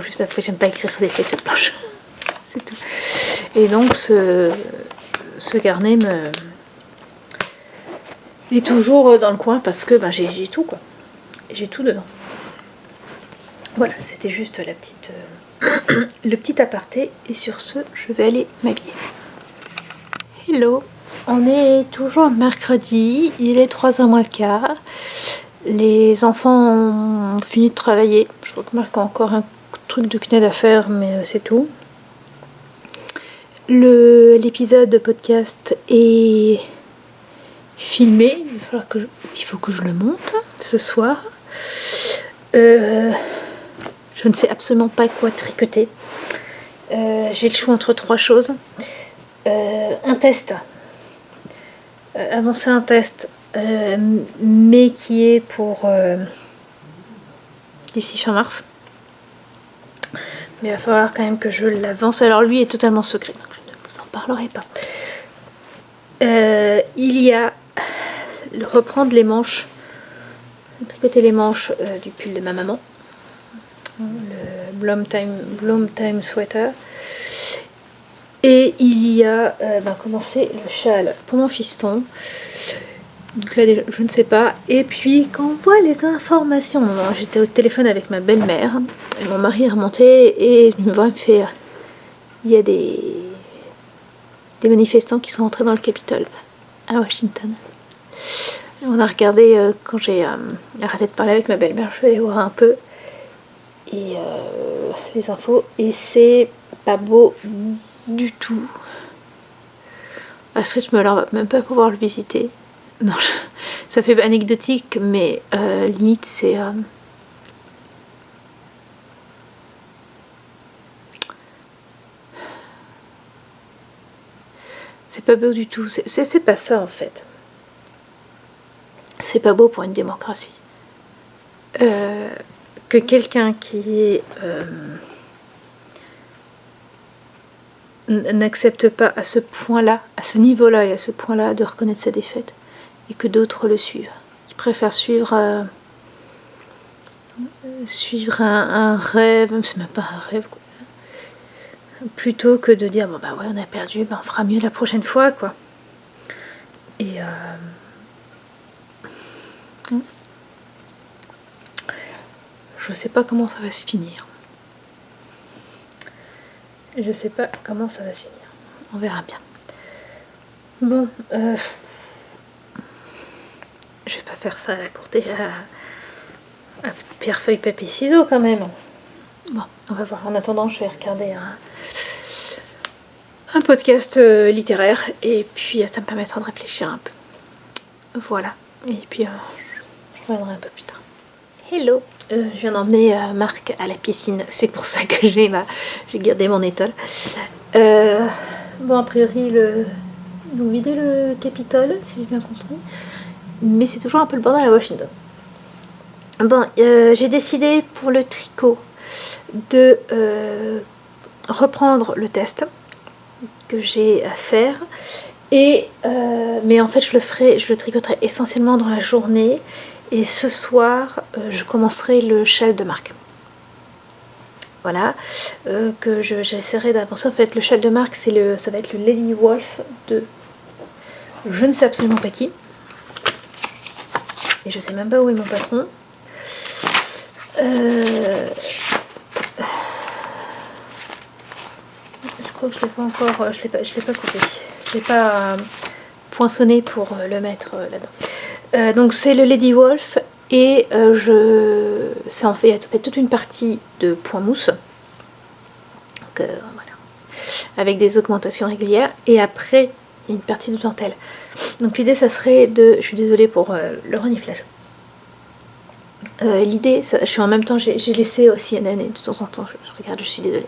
juste après, j'aime pas écrire sur des feuilles toutes blanches. C'est tout. Et donc ce carnet est toujours dans le coin parce que j'ai tout, quoi. J'ai tout dedans. Voilà, c'était juste le petit aparté. Et sur ce, je vais aller m'habiller. Hello, on est toujours mercredi, il est 3h moins le quart. Les enfants ont fini de travailler. Je crois que Marc a encore un truc de CNED à faire, mais c'est tout. L'épisode de podcast est filmé. Il faut que je le monte ce soir. Je ne sais absolument pas quoi tricoter. J'ai le choix entre 3 choses. Un test. Avancer un test, mais qui est pour d'ici fin mars. Mais il va falloir quand même que je l'avance. Alors lui est totalement secret, donc je ne vous en parlerai pas. Il y a reprendre les manches, tricoter les manches du pull de ma maman, le Bloom Time Sweater. Et il y a commencer le châle pour mon fiston. Donc là, déjà, je ne sais pas. Et puis, quand on voit les informations, j'étais au téléphone avec ma belle-mère, et mon mari est remonté, et il me voit, il me fait, il y a des manifestants qui sont entrés dans le Capitole, à Washington. Et on a regardé, quand j'ai arrêté de parler avec ma belle-mère, je suis allée voir un peu, et les infos, et c'est pas beau du tout. Astrid Muller va même pas pouvoir le visiter. Non, ça fait anecdotique, mais limite c'est C'est pas beau du tout. C'est pas ça en fait. C'est pas beau pour une démocratie. Que quelqu'un qui n'accepte pas à ce point-là, à ce niveau-là et à ce point-là de reconnaître sa défaite, et que d'autres le suivent, qui préfèrent suivre un rêve, c'est même pas un rêve, quoi, plutôt que de dire bon bah ouais on a perdu, bah on fera mieux la prochaine fois quoi. Et je sais pas comment ça va se finir. Je sais pas comment ça va se finir. On verra bien. Bon, je vais pas faire ça à la courte à pierre, feuille, papier, ciseaux quand même. Bon, on va voir. En attendant, je vais regarder un podcast littéraire et puis ça me permettra de réfléchir un peu. Voilà. Et puis je reviendrai un peu plus tard. Hello. Je viens d'emmener Marc à la piscine. C'est pour ça que j'ai gardé mon étole. Bon, a priori, ils ont vidé le Capitole, si j'ai bien compris. Mais c'est toujours un peu le bordel à Washington. Bon, j'ai décidé pour le tricot de reprendre le test que j'ai à faire. Mais en fait, je le tricoterai essentiellement dans la journée. Et ce soir, je commencerai le châle de Marc. Voilà, que j'essaierai d'avancer. En fait, le châle de Marc, ça va être le Lady Wolf de je ne sais absolument pas qui. Et je sais même pas où est mon patron. Je crois que je l'ai pas encore, je l'ai pas coupé. Je l'ai pas poinçonné pour le mettre là-dedans. Donc c'est le Lady Wolf et c'est en fait toute une partie de point mousse. Donc voilà, avec des augmentations régulières et après il y a une partie de dentelle. Donc l'idée ça serait je suis désolée pour le reniflage. L'idée, je suis en même temps, j'ai laissé aussi une année de temps en temps, je regarde, je suis désolée.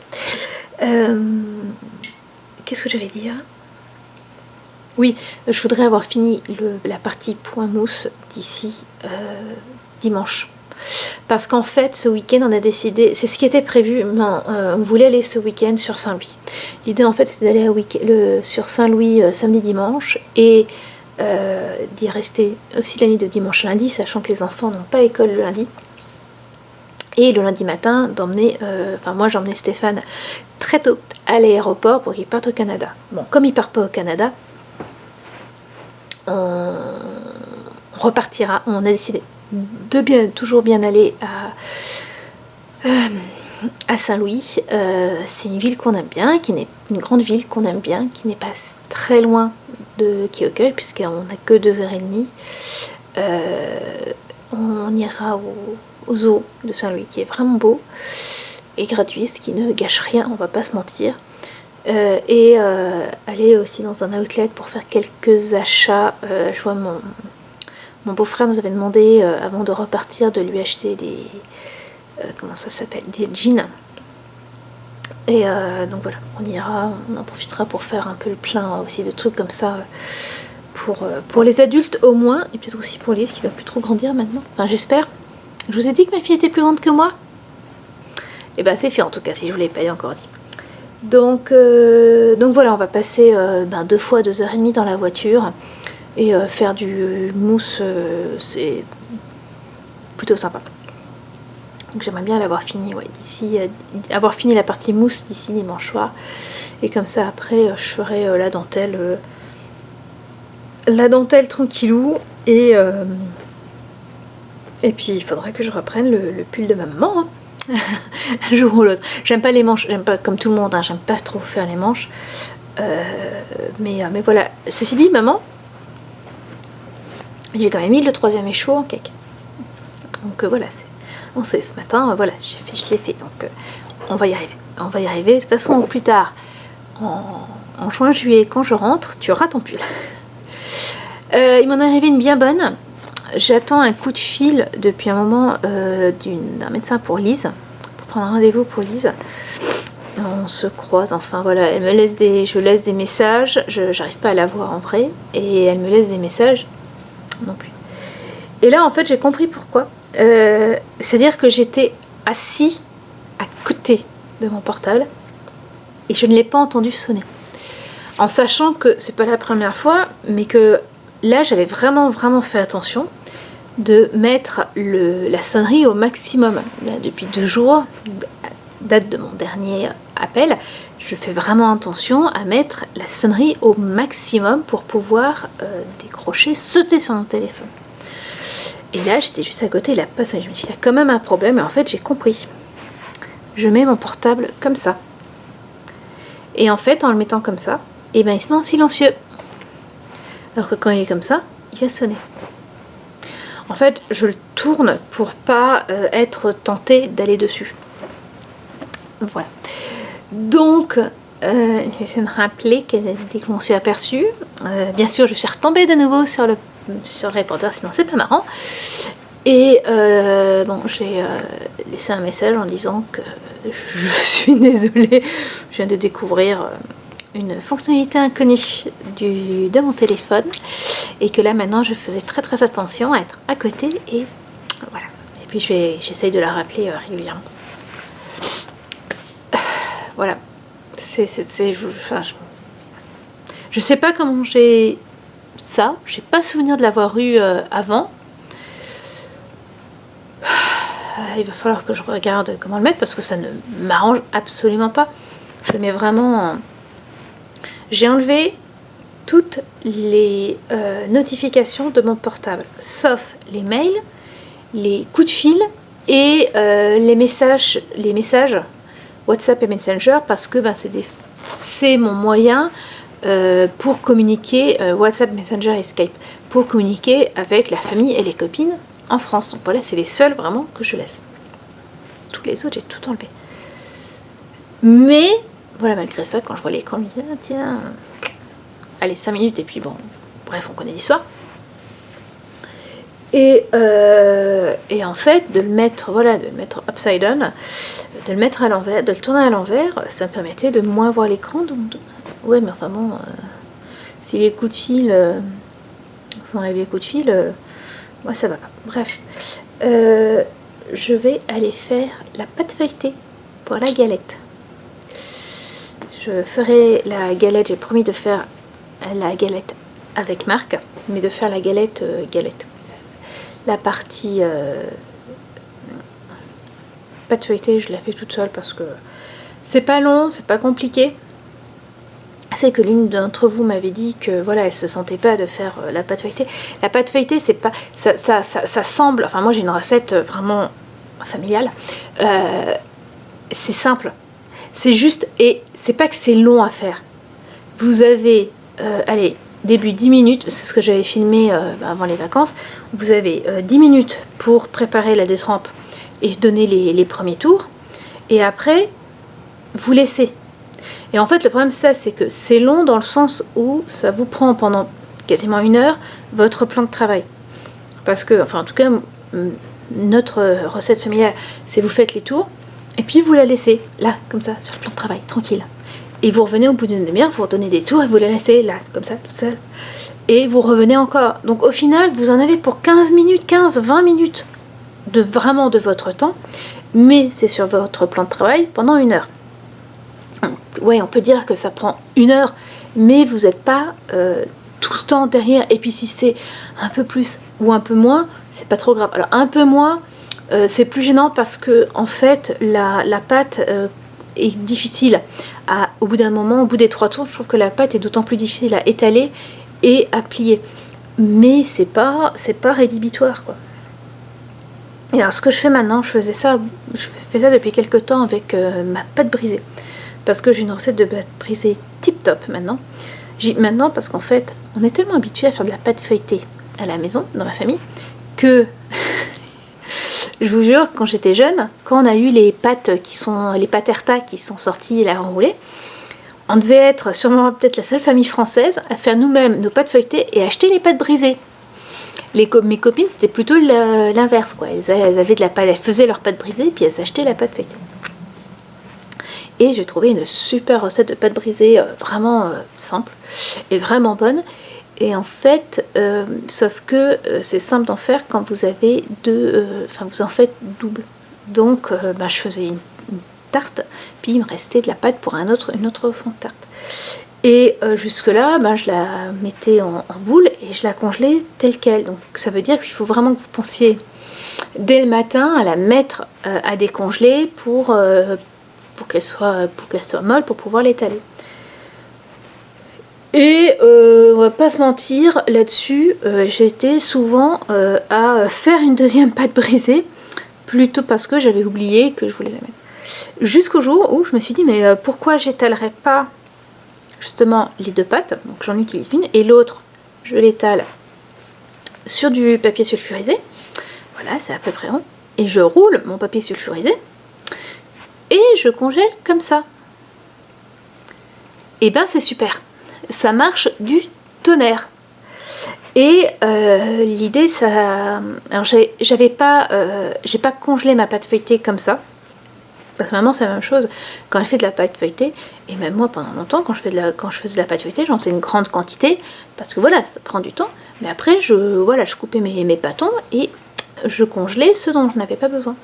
Qu'est-ce que j'allais dire? Oui, je voudrais avoir fini la partie point mousse d'ici dimanche. Parce qu'en fait, ce week-end, on a décidé, c'est ce qui était prévu, on voulait aller ce week-end sur Saint-Louis. L'idée, en fait, c'était d'aller sur Saint-Louis samedi-dimanche et d'y rester aussi la nuit de dimanche-lundi, sachant que les enfants n'ont pas école le lundi. Et le lundi matin, moi j'ai emmené Stéphane très tôt à l'aéroport pour qu'il parte au Canada. Bon, comme il part pas au Canada, on repartira. On a décidé de toujours bien aller à Saint-Louis. C'est une ville qu'on aime bien, une grande ville qu'on aime bien, qui n'est pas très loin de Quai-Oqueuil, puisqu'on n'a que 2h30. On ira au zoo de Saint-Louis, qui est vraiment beau et gratuit, ce qui ne gâche rien, on va pas se mentir. Et aller aussi dans un outlet pour faire quelques achats. Je vois mon beau-frère nous avait demandé, avant de repartir, de lui acheter des... comment ça s'appelle? Des jeans. Et donc voilà, on ira, on en profitera pour faire un peu le plein aussi de trucs comme ça pour les adultes au moins, et peut-être aussi pour Lise qui va plus trop grandir maintenant. Enfin j'espère. Je vous ai dit que ma fille était plus grande que moi. Et ben c'est fait en tout cas, si je vous l'ai pas encore dit. Donc voilà, on va passer 2 fois 2h30 dans la voiture et faire du mousse, c'est plutôt sympa. Donc j'aimerais bien l'avoir fini, avoir fini la partie mousse d'ici dimanche soir. Et comme ça après je ferai la dentelle tranquillou et puis il faudra que je reprenne le pull de ma maman. Hein. Un jour ou l'autre. J'aime pas les manches, j'aime pas comme tout le monde, hein, j'aime pas trop faire les manches. Mais voilà. Ceci dit, maman, j'ai quand même mis le 3e échoue en cake. Donc voilà, on sait ce matin, voilà, je l'ai fait. Donc on va y arriver. On va y arriver. De toute façon, au plus tard, en juin, juillet, quand je rentre, tu auras ton pull. Il m'en est arrivé une bien bonne. J'attends un coup de fil depuis un moment d'un médecin pour Lise, pour prendre un rendez-vous pour Lise. On se croise, enfin voilà, je laisse des messages, j'arrive pas à la voir en vrai, et elle me laisse des messages non plus. Et là, en fait, j'ai compris pourquoi. C'est-à-dire que j'étais assis à côté de mon portable et je ne l'ai pas entendu sonner. En sachant que c'est pas la première fois, mais que là, j'avais vraiment fait attention de mettre la sonnerie au maximum. Là, depuis 2 jours, date de mon dernier appel, je fais vraiment attention à mettre la sonnerie au maximum pour pouvoir décrocher, sauter sur mon téléphone. Et là, j'étais juste à côté, il a pas sonné. Je me suis dit, il y a quand même un problème, et en fait, j'ai compris. Je mets mon portable comme ça. Et en fait, en le mettant comme ça, et ben, il se met en silencieux. Alors que quand il est comme ça, il va sonner. En fait, je le tourne pour pas être tentée d'aller dessus. Voilà. Donc, j'essaie de rappeler que dès que je m'en suis aperçue, bien sûr, je suis retombée de nouveau sur le répondeur, sinon c'est pas marrant. Et bon, j'ai laissé un message en disant que je suis désolée, je viens de découvrir une fonctionnalité inconnue de mon téléphone et que là maintenant je faisais très attention à être à côté et voilà. Et puis j'essaye de la rappeler régulièrement. Voilà. Je sais pas comment j'ai ça, j'ai pas souvenir de l'avoir eu avant. Il va falloir que je regarde comment le mettre parce que ça ne m'arrange absolument pas. Je mets vraiment... J'ai enlevé toutes les notifications de mon portable, sauf les mails, les coups de fil et les messages WhatsApp et Messenger parce que c'est mon moyen pour communiquer, WhatsApp, Messenger et Skype, pour communiquer avec la famille et les copines en France. Donc voilà, c'est les seuls vraiment que je laisse. Tous les autres, j'ai tout enlevé. Mais voilà, malgré ça, quand je vois l'écran, je me dis, ah, tiens, allez, 5 minutes, et puis bon, bref, on connaît l'histoire. Et en fait, de le mettre upside down, de le mettre à l'envers, de le tourner à l'envers, ça me permettait de moins voir l'écran. Donc, ouais, mais enfin bon, si les coups de fil, on enlève les coups de fil, moi ça va pas. Bref, je vais aller faire la pâte feuilletée pour la galette. Je ferai la galette, j'ai promis de faire la galette avec Marc, mais de faire la galette. La partie pâte feuilletée, je la fais toute seule parce que c'est pas long, c'est pas compliqué. C'est que l'une d'entre vous m'avait dit que voilà, elle se sentait pas de faire la pâte feuilletée. La pâte feuilletée, c'est pas, ça semble. Enfin, moi j'ai une recette vraiment familiale. C'est simple. C'est juste, et c'est pas que c'est long à faire. Vous avez, allez, début 10 minutes, c'est ce que j'avais filmé avant les vacances. Vous avez 10 minutes pour préparer la détrempe et donner les premiers tours. Et après, vous laissez. Et en fait, le problème, c'est que c'est long dans le sens où ça vous prend pendant quasiment 1 heure votre plan de travail. Parce que, enfin, en tout cas, notre recette familiale, c'est vous faites les tours et puis vous la laissez là, comme ça, sur le plan de travail, tranquille. Et vous revenez au bout d'une demi-heure, vous redonnez des tours et vous la laissez là, comme ça, toute seule. Et vous revenez encore. Donc au final, vous en avez pour 15 minutes, 20 minutes de votre temps, mais c'est sur votre plan de travail pendant 1 heure. Ouais, on peut dire que ça prend 1 heure, mais vous n'êtes pas tout le temps derrière. Et puis si c'est un peu plus ou un peu moins, c'est pas trop grave. Alors un peu moins, c'est plus gênant parce que en fait, la pâte est difficile au bout d'un moment, au bout des 3 tours, je trouve que la pâte est d'autant plus difficile à étaler et à plier. Mais c'est pas rédhibitoire, quoi. Et alors ce que je fais maintenant, je fais ça depuis quelques temps avec ma pâte brisée. Parce que j'ai une recette de pâte brisée tip top maintenant. Maintenant parce qu'en fait, on est tellement habitué à faire de la pâte feuilletée à la maison, dans ma famille, que je vous jure, quand j'étais jeune, quand on a eu les pâtes Erta qui sont sorties et la enroulée, on devait être sûrement peut-être la seule famille française à faire nous-mêmes nos pâtes feuilletées et acheter les pâtes brisées. Mes copines, c'était plutôt l'inverse, quoi. Elles avaient de la pâte, elles faisaient leur pâte brisée puis elles achetaient la pâte feuilletée. et j'ai trouvé une super recette de pâte brisée vraiment simple et vraiment bonne. Et en fait, sauf que c'est simple d'en faire quand vous avez vous en faites double. Donc je faisais une tarte, puis il me restait de la pâte pour une autre fond de tarte. Et jusque là, je la mettais en boule et je la congelais telle quelle. Donc ça veut dire qu'il faut vraiment que vous pensiez dès le matin à la mettre à décongeler pour qu'elle soit molle, pour pouvoir l'étaler. Et on va pas se mentir, là-dessus, j'étais souvent à faire une deuxième pâte brisée, plutôt parce que j'avais oublié que je voulais la mettre. Jusqu'au jour où je me suis dit, mais pourquoi j'étalerais pas justement les deux pâtes, donc j'en utilise une, et l'autre, je l'étale sur du papier sulfurisé, voilà, c'est à peu près rond, et je roule mon papier sulfurisé, et je congèle comme ça. Et ben c'est super, ça marche du tonnerre. Et l'idée, ça... Alors j'ai pas congelé ma pâte feuilletée comme ça, parce que maman c'est la même chose quand elle fait de la pâte feuilletée, et même moi pendant longtemps quand je faisais de la pâte feuilletée, j'en faisais une grande quantité, parce que voilà, ça prend du temps, mais après je coupais mes bâtons et je congelais ceux dont je n'avais pas besoin.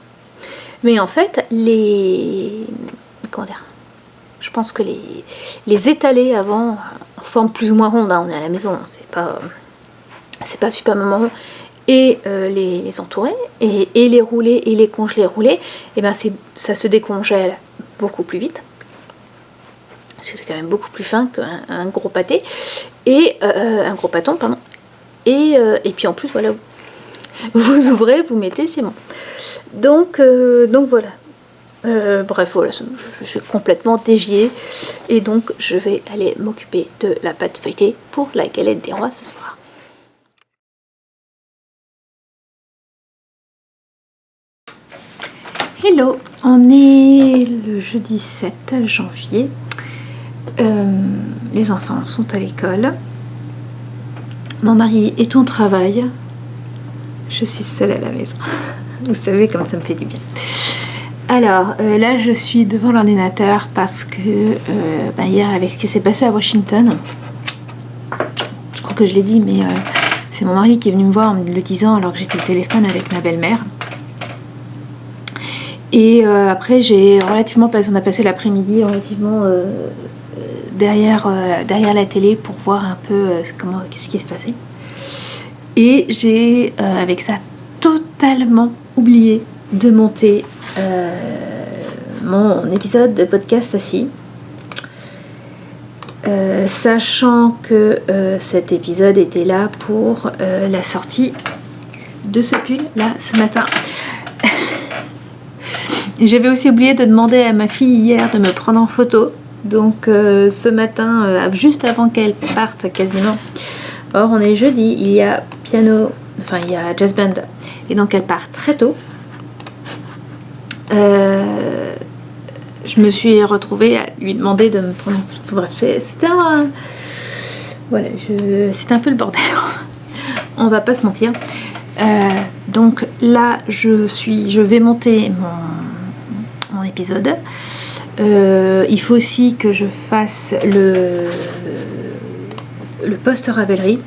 Mais en fait, comment dire, je pense que les étaler avant, en forme plus ou moins ronde, hein, on est à la maison, c'est pas super marrant, et les entourer, et les rouler, et les congeler, rouler, et ben ça se décongèle beaucoup plus vite, parce que c'est quand même beaucoup plus fin qu'un gros pâté, et un gros pâton, pardon, et puis en plus, voilà, vous ouvrez, vous mettez, c'est bon. Donc voilà. Bref, voilà, je suis complètement déviée, et donc je vais aller m'occuper de la pâte feuilletée pour la galette des rois ce soir. Hello, on est le jeudi 7 janvier, les enfants sont à l'école, mon mari est au travail, je suis seule à la maison, vous savez comme ça me fait du bien. Alors là je suis devant l'ordinateur parce que hier avec ce qui s'est passé à Washington, je crois que je l'ai dit, mais c'est mon mari qui est venu me voir en me le disant alors que j'étais au téléphone avec ma belle-mère. Et après on a passé l'après-midi relativement derrière la télé pour voir un peu qu'est-ce qui se passait. Et j'ai avec ça totalement oublié de monter mon épisode de podcast assis, sachant que cet épisode était là pour la sortie de ce pull là ce matin. J'avais aussi oublié de demander à ma fille hier de me prendre en photo, donc ce matin, juste avant qu'elle parte quasiment. Or on est jeudi, il y a il y a jazz band, et donc elle part très tôt. Je me suis retrouvée à lui demander de me prendre en photo. Bref, c'était un peu le bordel. On va pas se mentir. Donc là, je vais monter mon épisode. Il faut aussi que je fasse le post Ravelry.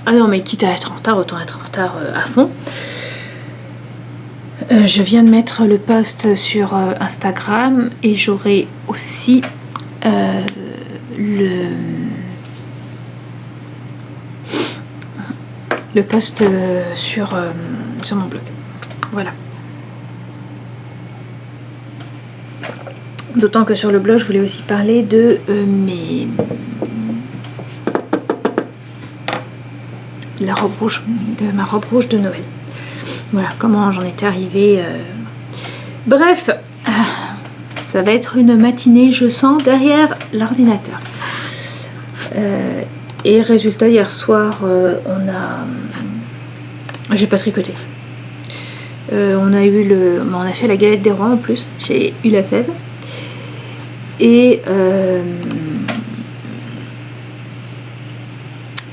Ah non, mais quitte à être en retard, autant être en retard à fond. Je viens de mettre le post sur Instagram, et j'aurai aussi le post sur mon blog. Voilà. D'autant que sur le blog, je voulais aussi parler de ma robe rouge de Noël. Voilà, comment j'en étais arrivée. Bref, ça va être une matinée, je sens, derrière l'ordinateur. Et résultat, hier soir, j'ai pas tricoté. On a fait la galette des rois en plus. J'ai eu la fève. Et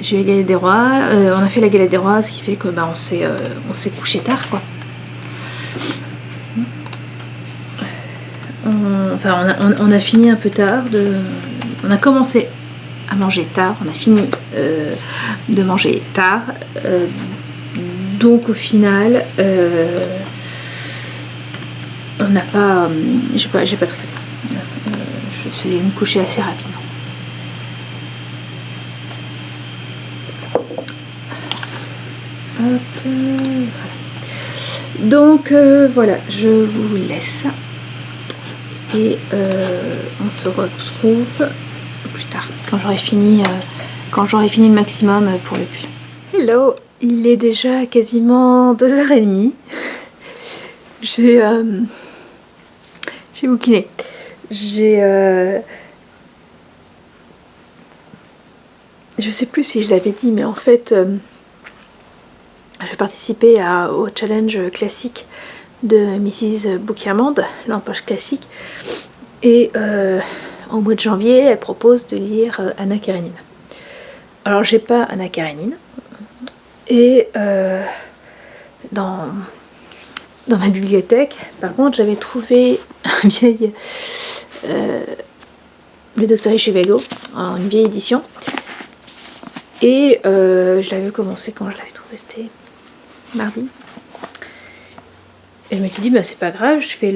j'ai eu la galette des rois. On a fait la galette des rois, ce qui fait que on s'est couché tard, quoi. on a fini un peu tard. On a commencé à manger tard, on a fini de manger tard. Donc au final, on n'a pas... j'ai pas tricoté. Je suis allée me coucher assez rapidement. Hop, voilà. Donc voilà, je vous laisse. Et on se retrouve plus tard, quand j'aurai fini le maximum pour le pull. Hello, il est déjà quasiment 2h30. J'ai bouquiné. Je sais plus si je l'avais dit, mais en fait, je vais participer au challenge classique de Mrs. Bouquiamande, l'empoche classique. Et au mois de janvier, elle propose de lire Anna Karénine. Alors, j'ai pas Anna Karénine. Et dans ma bibliothèque, par contre, j'avais trouvé un vieil... le Docteur Zhivago, une vieille édition. Et je l'avais commencé quand je l'avais trouvé, c'était mardi. Et je me suis dit, bah, c'est pas grave, je fais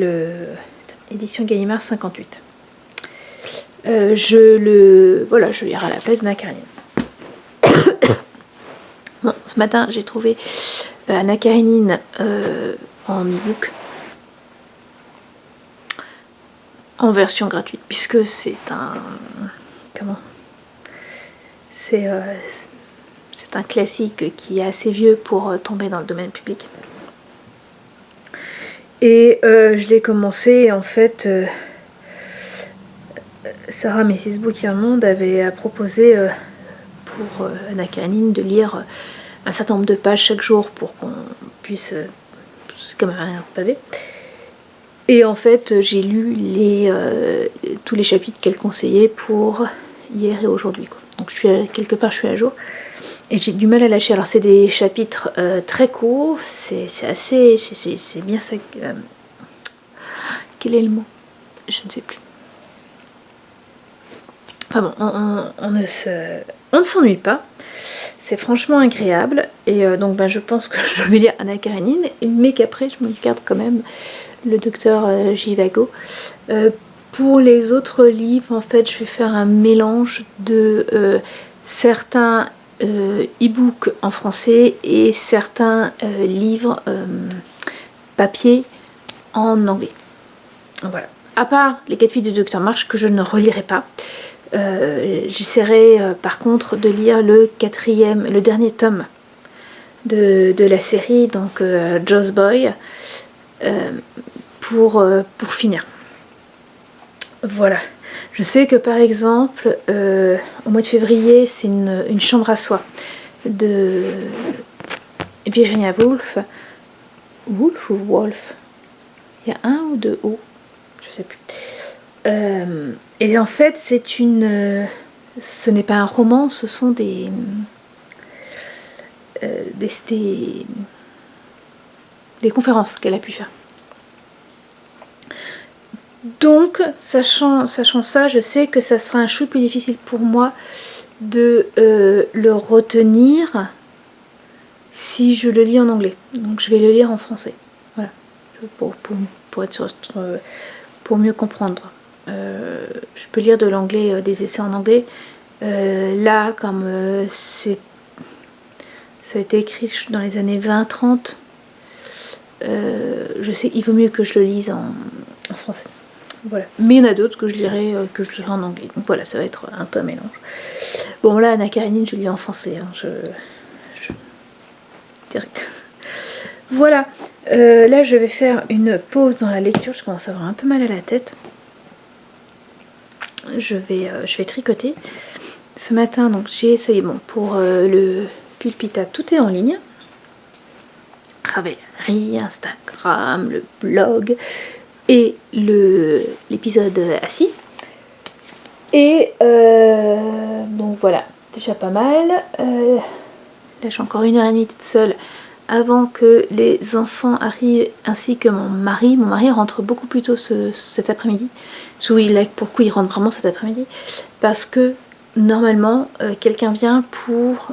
édition Gallimard 58. Je lirai à la place d'Anna Karénine. Bon, ce matin, j'ai trouvé Anna Karénine en e-book, en version gratuite, puisque c'est un... C'est un classique qui est assez vieux pour tomber dans le domaine public. Et je l'ai commencé, en fait, Sarah Mrs. Bouquiamande avait proposé pour Anna Karénine de lire un certain nombre de pages chaque jour pour qu'on puisse... c'est comme un pavé. Et en fait, j'ai lu tous les chapitres qu'elle conseillait pour hier et aujourd'hui. Donc quelque part, je suis à jour. Et j'ai du mal à lâcher. Alors c'est des chapitres très courts, c'est bien ça. Quel est le mot? Je ne sais plus. Enfin bon, on ne s'ennuie pas. C'est franchement agréable. Et donc je pense que je vais lire Anna Karénine, mais qu'après je me garde quand même le Docteur Zhivago. Pour les autres livres, en fait, je vais faire un mélange de certains e-books en français et certains livres papier en anglais. Voilà. À part les 4 filles du Docteur March que je ne relirai pas, j'essaierai par contre de lire le dernier tome de la série, donc Joe's Boy, pour finir. Voilà. Je sais que par exemple, au mois de février, c'est une chambre à soie de Virginia Woolf. Woolf ou Wolf? Il y a un ou deux O, je sais plus. Et en fait, ce n'est pas un roman, ce sont des conférences qu'elle a pu faire. Donc, sachant ça, je sais que ça sera un chou plus difficile pour moi de le retenir si je le lis en anglais. Donc, je vais le lire en français. Voilà, pour être sûr, pour mieux comprendre. Je peux lire de l'anglais, des essais en anglais. Là, comme ça a été écrit dans les années 20-30, je sais qu'il vaut mieux que je le lise en français. Voilà. Mais il y en a d'autres que je lirai en anglais. Donc voilà, ça va être un peu un mélange. Bon là, Anna Karénine, je lis en français. Direct. Voilà. Là, je vais faire une pause dans la lecture. Je commence à avoir un peu mal à la tête. Je vais tricoter. Ce matin, donc j'ai essayé. Bon, pour le Pulpita, tout est en ligne. Ravelry, Instagram, le blog et l'épisode assis. Et donc voilà, c'est déjà pas mal. Là j'ai encore 1h30 toute seule avant que les enfants arrivent, ainsi que mon mari. Mon mari rentre beaucoup plus tôt cet après-midi. Pour le coup, il rentre vraiment cet après-midi. Parce que, normalement, quelqu'un vient pour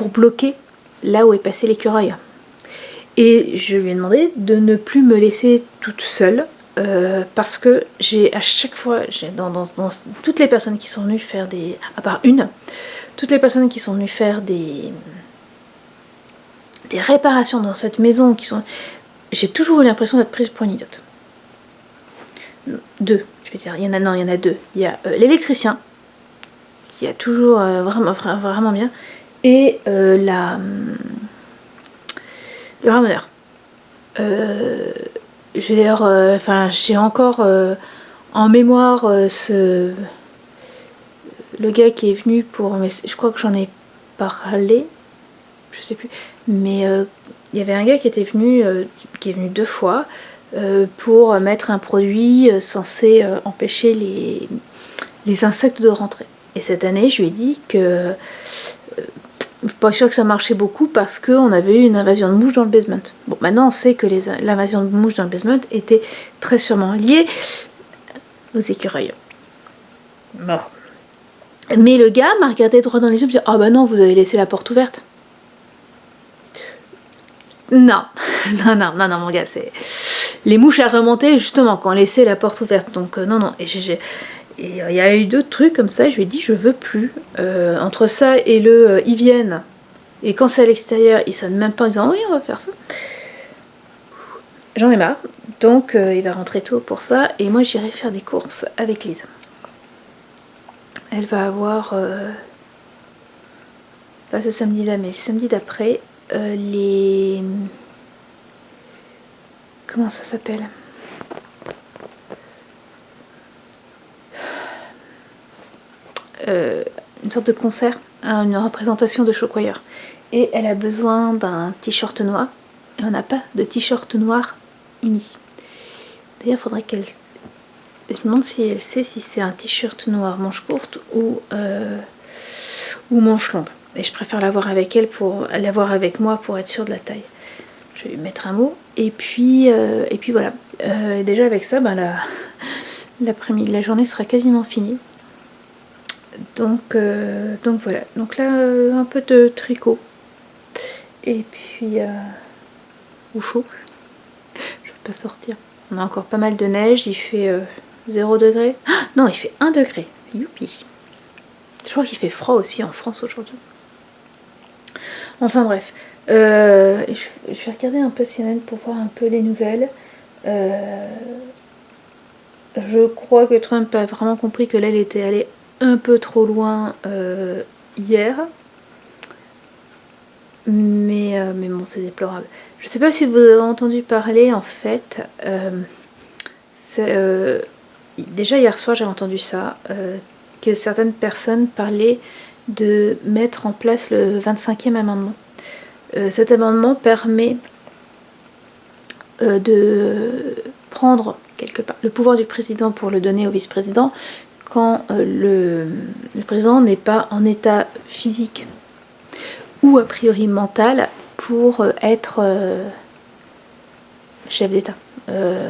bloquer là où est passé l'écureuil. Et je lui ai demandé de ne plus me laisser toute seule. Parce que à chaque fois, dans toutes les personnes qui sont venues faire à part une, toutes les personnes qui sont venues faire des réparations dans cette maison, j'ai toujours eu l'impression d'être prise pour une idiote. Deux, je vais dire, il y en a deux. Il y a l'électricien, qui a toujours vraiment bien, et le ramoneur. Je vais dire, j'ai encore en mémoire le gars qui est venu mais je crois que j'en ai parlé, je sais plus, mais il y avait un gars qui est venu 2 fois pour mettre un produit censé empêcher les insectes de rentrer. Et cette année, je lui ai dit que je suis pas sûre que ça marchait beaucoup parce qu'on avait eu une invasion de mouches dans le basement. Bon, maintenant on sait que l'invasion de mouches dans le basement était très sûrement liée aux écureuils. Bon. Mais le gars m'a regardé droit dans les yeux et m'a dit « Ah bah non, vous avez laissé la porte ouverte. » Non, non, mon gars, c'est... Les mouches à remonter justement quand on laissait la porte ouverte. Donc non. Et il y a eu d'autres trucs comme ça, je lui ai dit je veux plus. Entre ça et ils viennent. Et quand c'est à l'extérieur, ils sonnent même pas en disant oui on va faire ça. J'en ai marre. Donc il va rentrer tôt pour ça. Et moi j'irai faire des courses avec Lise. Elle va avoir... pas ce samedi-là, mais le samedi d'après, les... Comment ça s'appelle ? Une sorte de concert, une représentation de Chocoyer. Et elle a besoin d'un t-shirt noir. Et on n'a pas de t-shirt noir uni. D'ailleurs, il faudrait qu'elle... Je me demande si elle sait si c'est un t-shirt noir manche courte ou manche longue. Et je préfère l'avoir avec elle l'avoir avec moi pour être sûre de la taille. Je vais lui mettre un mot. Et puis voilà. Déjà avec ça, l'après-midi, la journée sera quasiment finie. Donc voilà. Donc là, un peu de tricot. Et puis ou chaud. Je ne peux pas sortir. On a encore pas mal de neige. Il fait 0 degré. Ah, non, il fait 1 degré. Youpi. Je crois qu'il fait froid aussi en France aujourd'hui. Enfin bref. Je vais regarder un peu CNN pour voir un peu les nouvelles. Je crois que Trump a vraiment compris que là, il était allé un peu trop loin hier. Mais bon, c'est déplorable. Je sais pas si vous avez entendu parler, en fait. Déjà, hier soir, j'ai entendu ça. Que certaines personnes parlaient de mettre en place le 25e amendement. Cet amendement permet de prendre quelque part le pouvoir du président pour le donner au vice-président quand le président n'est pas en état physique ou a priori mental pour être chef d'État.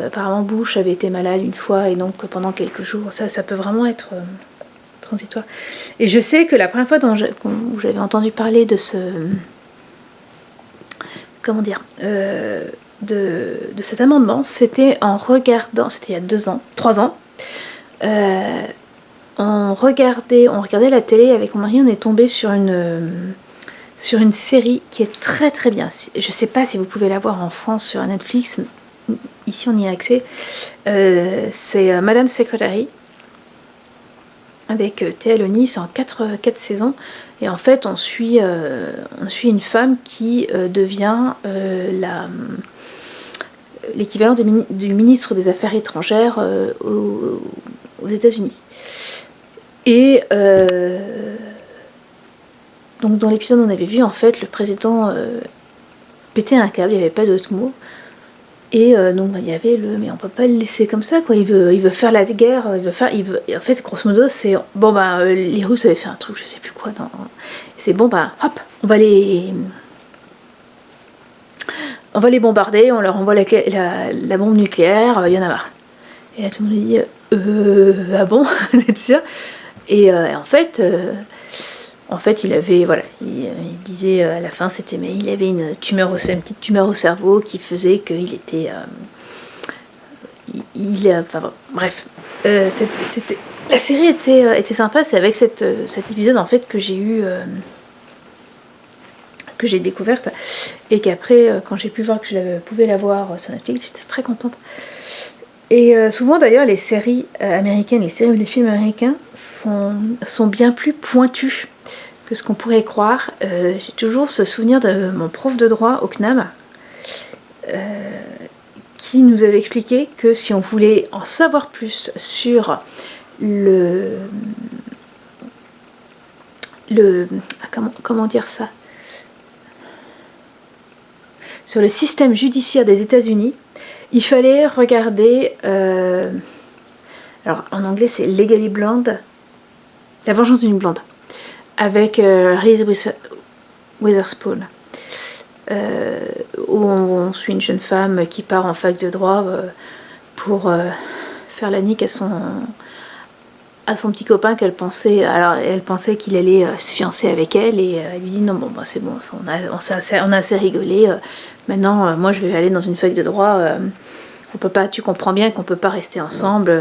Apparemment Bush avait été malade une fois et donc pendant quelques jours, ça peut vraiment être transitoire. Et je sais que la première fois où j'avais entendu parler de ce... Comment dire de cet amendement, c'était en regardant... C'était il y a 3 ans. On regardait la télé avec mon mari, on est tombé sur une série qui est très très bien. Je sais pas si vous pouvez la voir en France sur Netflix, ici on y a accès. C'est Madame Secretary avec Théa Loni, c'est en 4 saisons. Et en fait, on suit une femme qui devient l'équivalent du ministre des Affaires étrangères aux États-Unis. Et donc dans l'épisode on avait vu en fait le président péter un câble, il n'y avait pas d'autre mot. Et donc il y avait mais on peut pas le laisser comme ça quoi. Il veut faire la guerre, en fait grosso modo c'est bon les Russes avaient fait un truc je sais plus quoi c'est bon hop on va les bombarder, on leur envoie la bombe nucléaire, il y en a marre. Et là tout le monde dit ah bon, vous êtes sûr? Et en fait, il avait, voilà, il disait à la fin, mais il avait une petite tumeur au cerveau qui faisait qu'il était, enfin bon, bref, la série était sympa. C'est avec cet épisode en fait que j'ai eu, que j'ai découverte, et qu'après, quand j'ai pu voir que je pouvais la voir sur Netflix, j'étais très contente. Et souvent d'ailleurs, les séries américaines, les séries ou les films américains sont bien plus pointus que ce qu'on pourrait croire. J'ai toujours ce souvenir de mon prof de droit au CNAM qui nous avait expliqué que si on voulait en savoir plus sur comment dire ça, sur le système judiciaire des États-Unis, il fallait regarder, alors en anglais c'est Legally Blonde, La vengeance d'une blonde, avec Reese Witherspoon, où on suit une jeune femme qui part en fac de droit pour faire la nique à son petit copain qu'elle pensait. Alors elle pensait qu'il allait se fiancer avec elle, et elle lui dit non, bon bah c'est bon, on a assez rigolé, maintenant moi je vais aller dans une fac de droit, on peut pas, tu comprends bien qu'on peut pas rester ensemble.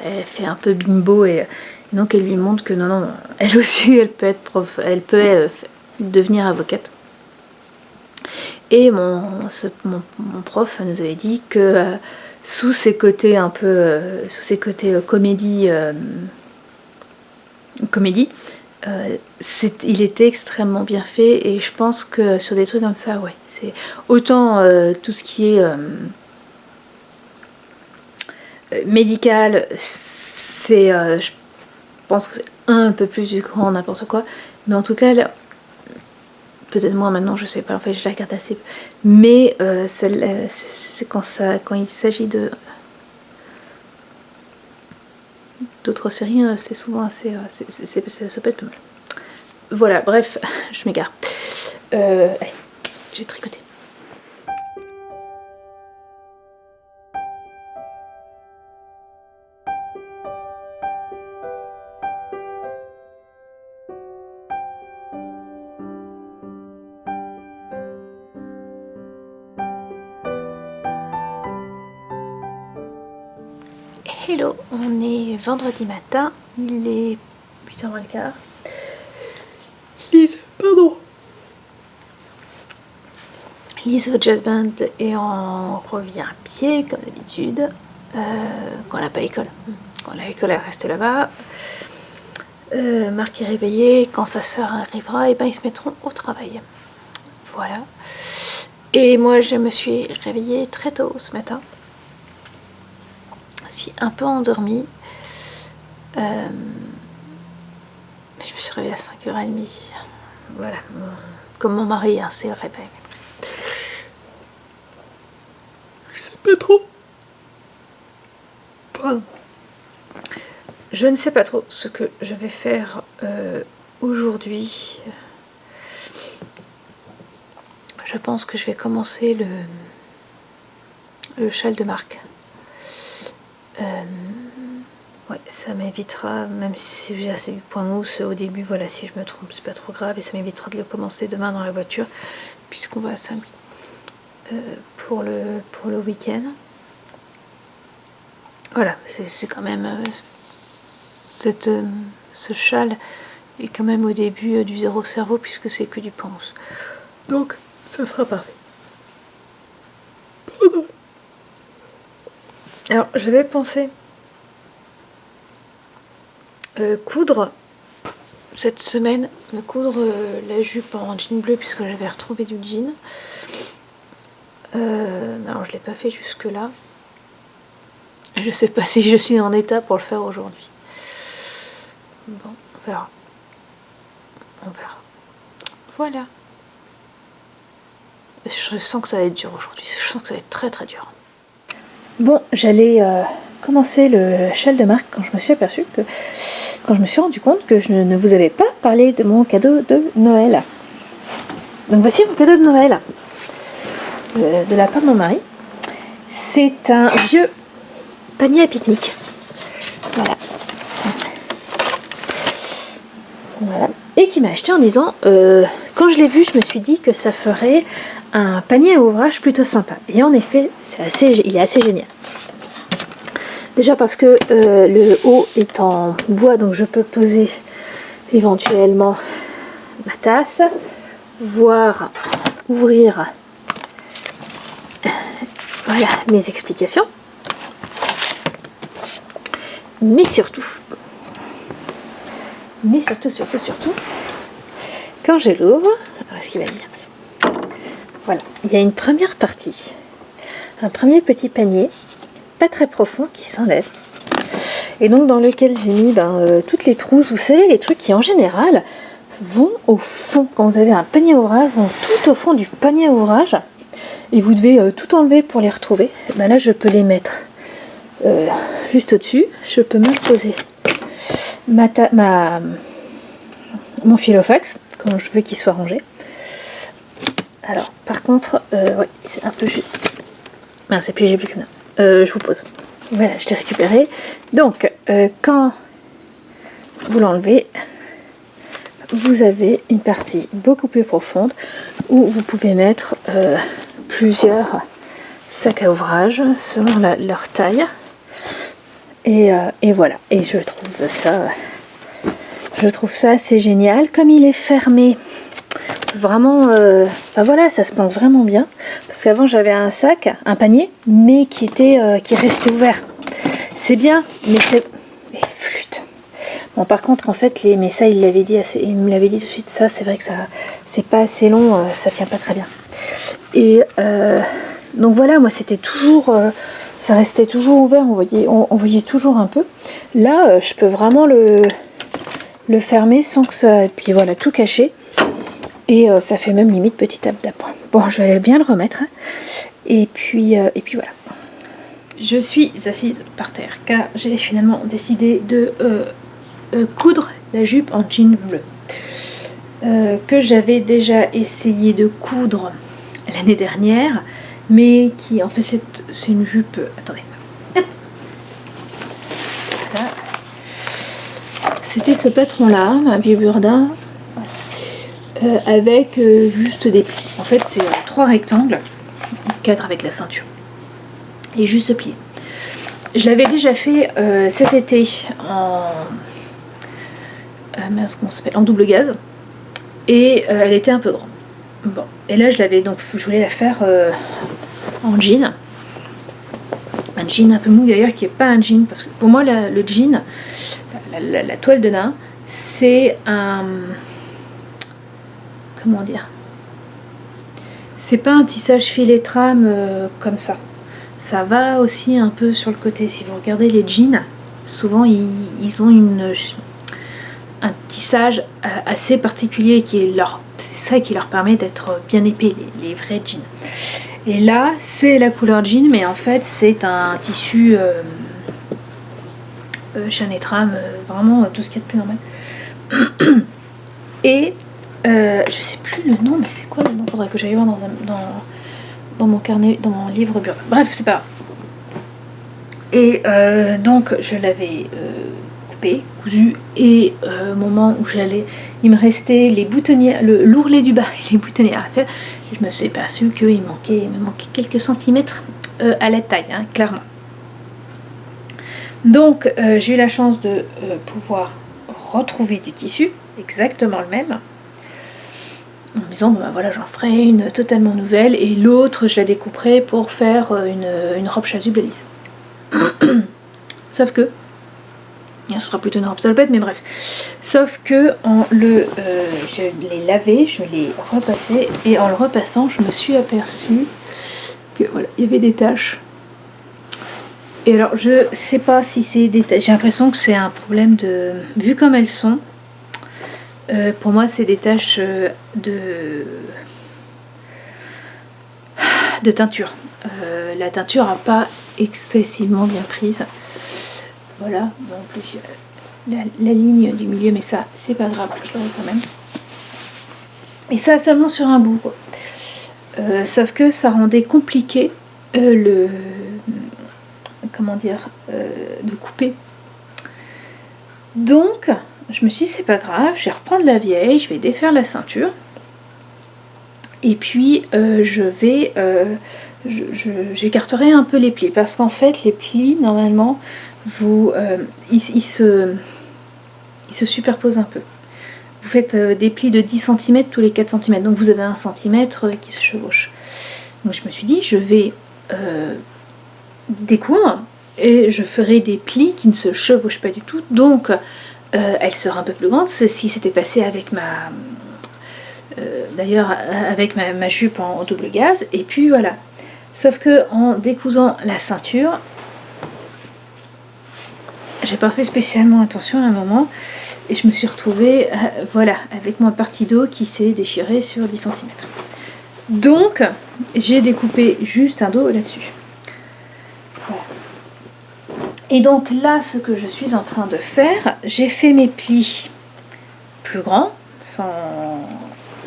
Elle fait un peu bimbo, et donc elle lui montre que non, elle aussi elle peut être prof, elle peut devenir avocate. Et mon prof nous avait dit que sous ses côtés un peu, comédie, il était extrêmement bien fait, et je pense que sur des trucs comme ça, ouais, c'est autant tout ce qui est médical, c'est, je pense que c'est un peu plus du grand n'importe quoi, mais en tout cas, là, peut-être moins maintenant, je sais pas, en fait je la regarde assez peu, mais c'est quand il s'agit d'autres séries, c'est souvent assez, ça peut être pas mal. Voilà, bref, je m'égare. Allez, je vais tricoter. Hello, on est vendredi matin, il est 8h moins le quart. Lise au jazz band, et on revient à pied comme d'habitude, quand elle n'a pas école. Quand elle a école, elle reste là-bas. Marc est réveillé, quand sa sœur arrivera, et ben ils se mettront au travail. Voilà. Et moi je me suis réveillée très tôt ce matin. Je suis un peu endormie. Je me suis réveillée à 5h30. Voilà. Comme mon mari, hein, c'est le réveil. Je sais pas trop. Pardon. Je ne sais pas trop ce que je vais faire aujourd'hui. Je pense que je vais commencer le châle de Marc. Ouais, ça m'évitera, même si j'ai assez du point mousse au début, voilà, si je me trompe, c'est pas trop grave, et ça m'évitera de le commencer demain dans la voiture, puisqu'on va à Saint-Louis pour le week-end. Voilà, c'est quand même ce châle est quand même au début du zéro cerveau, puisque c'est que du point mousse. Donc, ça sera parfait. Alors, j'avais pensé coudre cette semaine, me coudre la jupe en jean bleu, puisque j'avais retrouvé du jean. Alors je l'ai pas fait jusque là. Je sais pas si je suis en état pour le faire aujourd'hui. Bon, on verra. Voilà. Je sens que ça va être dur aujourd'hui. Je sens que ça va être très très dur. Bon, j'allais commencer le châle de Marc quand je me suis rendu compte que je ne vous avais pas parlé de mon cadeau de Noël. Donc voici mon cadeau de Noël de la part de mon mari. C'est un vieux panier à pique-nique. Voilà. Voilà. Et qui m'a acheté en disant, quand je l'ai vu, je me suis dit que ça ferait un panier à ouvrage plutôt sympa. Et en effet, il est assez génial. Déjà parce que le haut est en bois, donc je peux poser éventuellement ma tasse, voire ouvrir voilà mes explications. Mais surtout, quand je l'ouvre, alors est-ce qu'il va dire? Voilà, il y a une première partie, un premier petit panier, pas très profond, qui s'enlève. Et donc dans lequel j'ai mis toutes les trousses, vous savez, les trucs qui en général vont au fond. Quand vous avez un panier à ouvrage, vont tout au fond du panier à ouvrage. Et vous devez tout enlever pour les retrouver. Ben là, je peux les mettre juste au-dessus. Je peux même poser mon filofax quand je veux qu'il soit rangé. Alors, par contre, ouais, c'est un peu juste. Mince, et puis j'ai plus qu'une. Je vous pose. Voilà, je l'ai récupéré. Donc, quand vous l'enlevez, vous avez une partie beaucoup plus profonde où vous pouvez mettre plusieurs sacs à ouvrage selon leur taille. Et voilà. Et je trouve ça assez génial. Comme il est fermé, vraiment, voilà, ça se planque vraiment bien. Parce qu'avant j'avais un sac, un panier, mais qui restait ouvert. C'est bien, mais c'est... Et flûte. Bon, par contre, en fait, mais ça, il me l'avait dit tout de suite, ça, c'est vrai que ça, c'est pas assez long, ça tient pas très bien. Et donc voilà, moi, c'était toujours... ça restait toujours ouvert, on voyait toujours un peu. Là, je peux vraiment le fermer sans que ça... Et puis voilà, tout caché. Et ça fait même limite petit table d'appoint. Bon, je vais bien le remettre. Hein. Et puis voilà. Je suis assise par terre car j'ai finalement décidé de coudre la jupe en jean bleu. Que j'avais déjà essayé de coudre l'année dernière. Mais qui, en fait, c'est une jupe... Attendez. Voilà. C'était ce patron-là, un vieux Burda, avec juste des plis. En fait, c'est 3 rectangles, 4 avec la ceinture, et juste plié. Je l'avais déjà fait cet été en double gaze, et elle était un peu grande. Bon, et là je voulais la faire en jean. Un jean un peu mou d'ailleurs, qui n'est pas un jean, parce que pour moi le jean, la toile de nain, c'est un... Comment dire? C'est pas un tissage filet trame comme ça. Ça va aussi un peu sur le côté. Si vous regardez les jeans, souvent ils ont un tissage assez particulier c'est ça qui leur permet d'être bien épais, les vrais jeans. Et là, c'est la couleur jean, mais en fait, c'est un tissu chêne et trame, vraiment tout ce qu'il y a de plus normal. Et je sais plus le nom, mais c'est quoi le nom? Faudrait que j'aille voir dans mon carnet, dans mon livre bureau. Bref, c'est pas grave. Et donc, je l'avais cousu, et au moment où il me restait les boutonnières, l'ourlet du bas et les boutonnières à faire. Je me suis aperçue qu'il me manquait quelques centimètres à la taille, hein, clairement. Donc j'ai eu la chance de pouvoir retrouver du tissu exactement le même, en me disant voilà, j'en ferai une totalement nouvelle, et l'autre je la découperai pour faire une robe chasuble lisse. Sauf que ce sera plutôt une robe salopette, mais bref. Sauf que je l'ai lavé, je l'ai repassé, et en le repassant, je me suis aperçue que voilà, il y avait des taches. Et alors, je sais pas si c'est des taches. J'ai l'impression que c'est un problème de... Vu comme elles sont, pour moi, c'est des taches de teinture. La teinture n'a pas excessivement bien prise. Voilà, bon, en plus la ligne du milieu, mais ça c'est pas grave, je l'aurai quand même. Et ça seulement sur un bout, quoi. Sauf que ça rendait compliqué le... Comment dire, de couper. Donc, je me suis dit, c'est pas grave, je vais reprendre la vieille, je vais défaire la ceinture. Et puis, j'écarterai un peu les plis. Parce qu'en fait, les plis, normalement, ils se superposent un peu. Vous faites des plis de 10 cm tous les 4 cm. Donc, vous avez 1 cm qui se chevauche. Donc, je me suis dit, je vais découdre. Et je ferai des plis qui ne se chevauchent pas du tout. Donc, elle sera un peu plus grande. C'est ce qui s'était passé avec d'ailleurs avec ma jupe en double gaze. Et puis voilà. Sauf que en décousant la ceinture, j'ai pas fait spécialement attention à un moment. Et je me suis retrouvée, voilà, avec mon parti dos qui s'est déchiré sur 10 cm. Donc, j'ai découpé juste un dos là-dessus. Voilà. Et donc là, ce que je suis en train de faire, j'ai fait mes plis plus grands, sans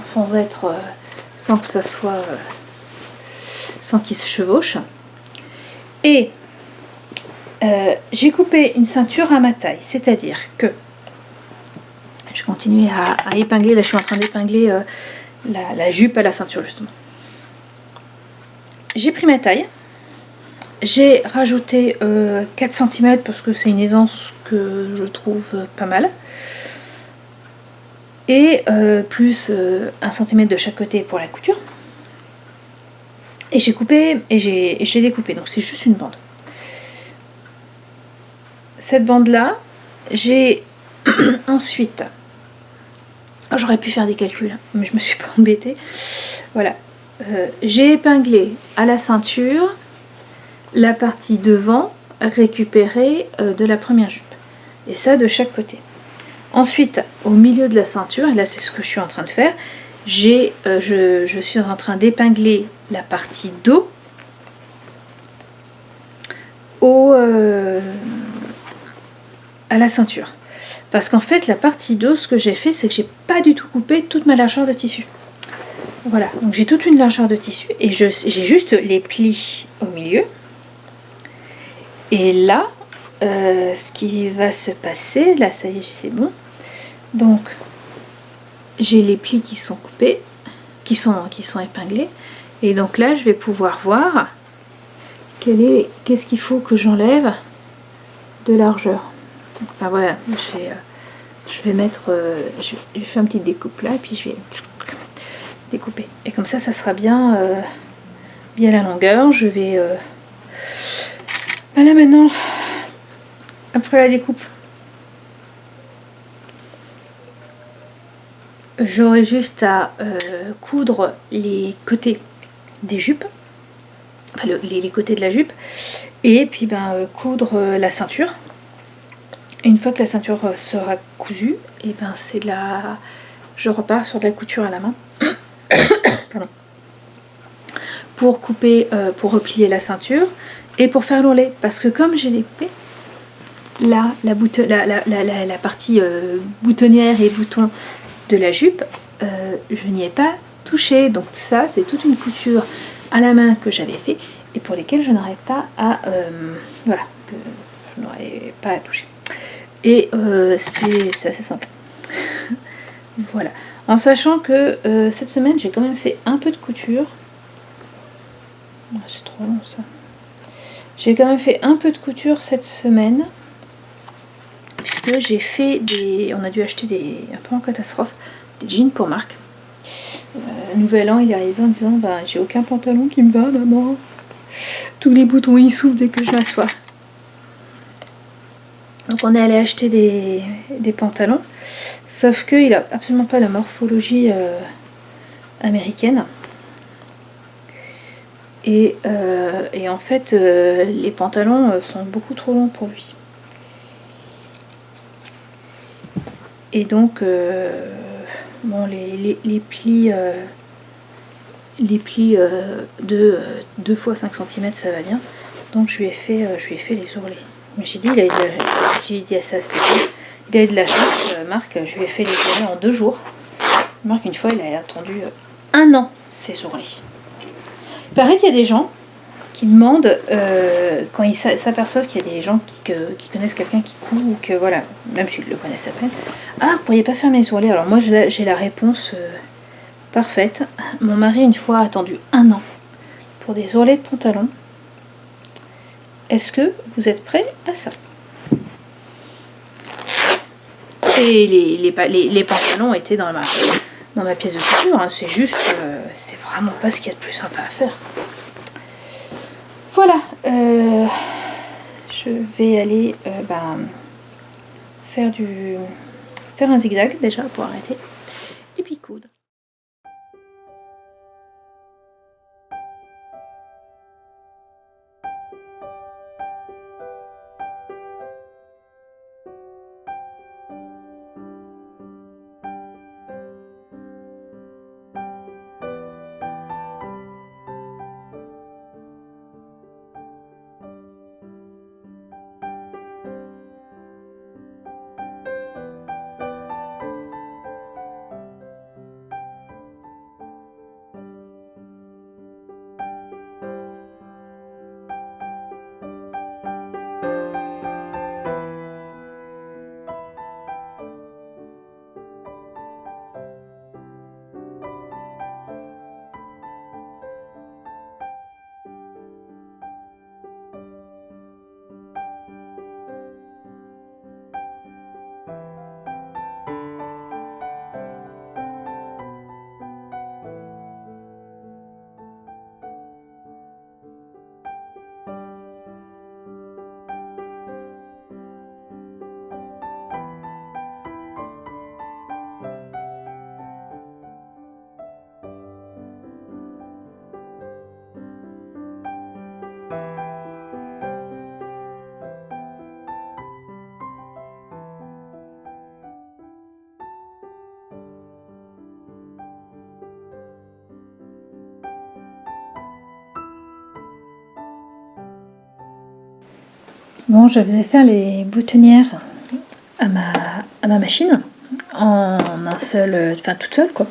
que ça soit, sans qu'ils se chevauchent. Et j'ai coupé une ceinture à ma taille, c'est-à-dire que je vais continuer à épingler. Là, je suis en train d'épingler la jupe à la ceinture, justement. J'ai pris ma taille. J'ai rajouté 4 cm parce que c'est une aisance que je trouve pas mal. Et plus 1 cm de chaque côté pour la couture. Et j'ai coupé et je l'ai découpé. Donc c'est juste une bande. Cette bande-là, j'ai ensuite... J'aurais pu faire des calculs, mais je me suis pas embêtée. Voilà. J'ai épinglé à la ceinture la partie devant récupérée de la première jupe. Et ça de chaque côté. Ensuite, au milieu de la ceinture, et là c'est ce que je suis en train de faire, je suis en train d'épingler la partie dos à la ceinture. Parce qu'en fait, la partie dos, ce que j'ai fait, c'est que j'ai pas du tout coupé toute ma largeur de tissu. Voilà, donc j'ai toute une largeur de tissu et j'ai juste les plis au milieu. Et là, ce qui va se passer, là ça y est, c'est bon. Donc, j'ai les plis qui sont coupés, qui sont épinglés. Et donc là, je vais pouvoir voir qu'est-ce qu'il faut que j'enlève de largeur. Enfin voilà, je vais mettre, je fais une petite découpe là, et puis je vais découper. Et comme ça sera bien, bien la longueur. Je vais, là maintenant, après la découpe, j'aurai juste à coudre les côtés des jupes, enfin les côtés de la jupe, et puis coudre la ceinture. Et une fois que la ceinture sera cousue, et je repars sur de la couture à la main. Pardon. Pour couper, pour replier la ceinture et pour faire l'ourlet. Parce que comme j'ai découpé, là, la partie boutonnière et bouton de la jupe, je n'y ai pas touché. Donc ça, c'est toute une couture à la main que j'avais fait et pour lesquelles je n'aurais pas à voilà, que je n'aurais pas à toucher. Et c'est assez sympa. Voilà. En sachant que cette semaine, j'ai quand même fait un peu de couture. Oh, c'est trop long ça. J'ai quand même fait un peu de couture cette semaine. Puisque j'ai fait on a dû acheter un peu en catastrophe, des jeans pour Marc. Nouvel an, il est arrivé en disant j'ai aucun pantalon qui me va, maman. Tous les boutons ils s'ouvrent dès que je m'assois. Donc on est allé acheter des pantalons. Sauf qu'il n'a absolument pas la morphologie américaine. Et en fait, les pantalons sont beaucoup trop longs pour lui. Et donc, bon, les plis de 2 x 5 cm, ça va bien. Donc je lui ai fait les ourlets. Mais j'ai dit, il a de la chance, Marc, je lui ai fait les ourlets en 2 jours. Remarque, une fois, il a attendu 1 an, ses ourlets. Il paraît qu'il y a des gens qui demandent, quand ils s'aperçoivent qu'il y a des gens qui connaissent quelqu'un qui coud, ou que voilà, même s'ils le connaissent à peine, ah, vous pourriez pas faire mes ourlets? Alors moi, j'ai la réponse parfaite. Mon mari, une fois, a attendu 1 an pour des ourlets de pantalon. Est-ce que vous êtes prêts à ça? Et les pantalons étaient dans ma pièce de couture, hein. C'est juste, c'est vraiment pas ce qu'il y a de plus sympa à faire. Voilà, je vais aller faire un zigzag déjà pour arrêter, et puis coudre. Bon, je faisais faire les boutonnières à ma machine en un seul, enfin toute seule quoi.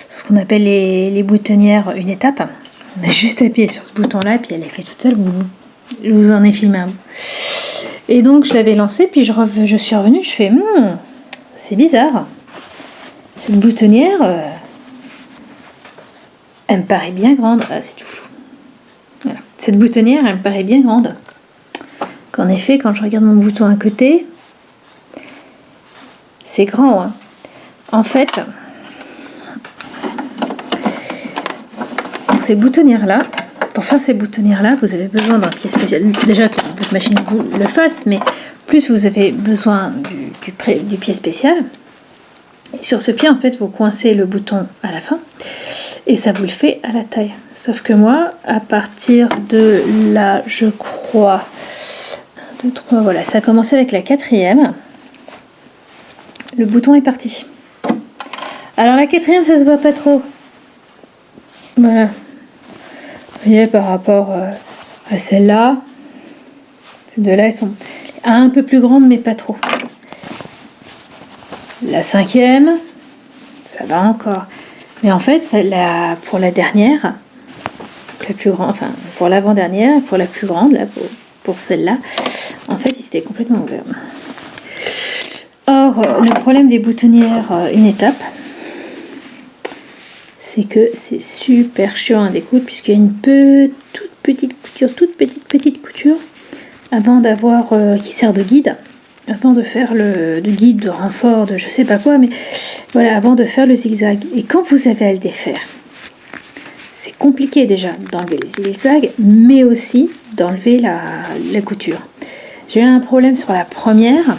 Ce qu'on appelle les boutonnières une étape. On a juste appuyé sur ce bouton là et puis elle est faite toute seule. Je vous en ai filmé un bout. Et donc je l'avais lancé puis je suis revenue, je fais c'est bizarre. Cette boutonnière, elle me paraît bien grande. Ah, c'est tout flou. Voilà. Cette boutonnière, elle me paraît bien grande. Qu'en effet, quand je regarde mon bouton à côté, c'est grand. Hein. En fait, pour ces boutonnières-là, pour faire ces boutonnières-là, vous avez besoin d'un pied spécial. Déjà que votre machine vous le fasse, mais plus vous avez besoin du pied spécial. Et sur ce pied, en fait, vous coincez le bouton à la fin et ça vous le fait à la taille. Sauf que moi, à partir de là, je crois, 1, 2, 3, voilà, ça a commencé avec la 4e. Le bouton est parti. Alors la 4e, ça se voit pas trop. Voilà. Vous voyez, par rapport à celle-là, ces deux-là, elles sont un peu plus grandes, mais pas trop. La 5e, ça va encore. Mais en fait, pour la dernière, la plus grande, enfin pour l'avant-dernière, pour la plus grande, là, pour celle-là, en fait, il s'était complètement ouvert. Or, le problème des boutonnières une étape, c'est que c'est super chiant à découdre puisqu'il y a une toute petite couture avant d'avoir qui sert de guide, avant de faire de guide, de renfort, de je sais pas quoi, mais voilà, avant de faire le zigzag. Et quand vous avez à le défaire, c'est compliqué déjà d'enlever les zigzags, mais aussi d'enlever la couture. J'ai eu un problème sur la première,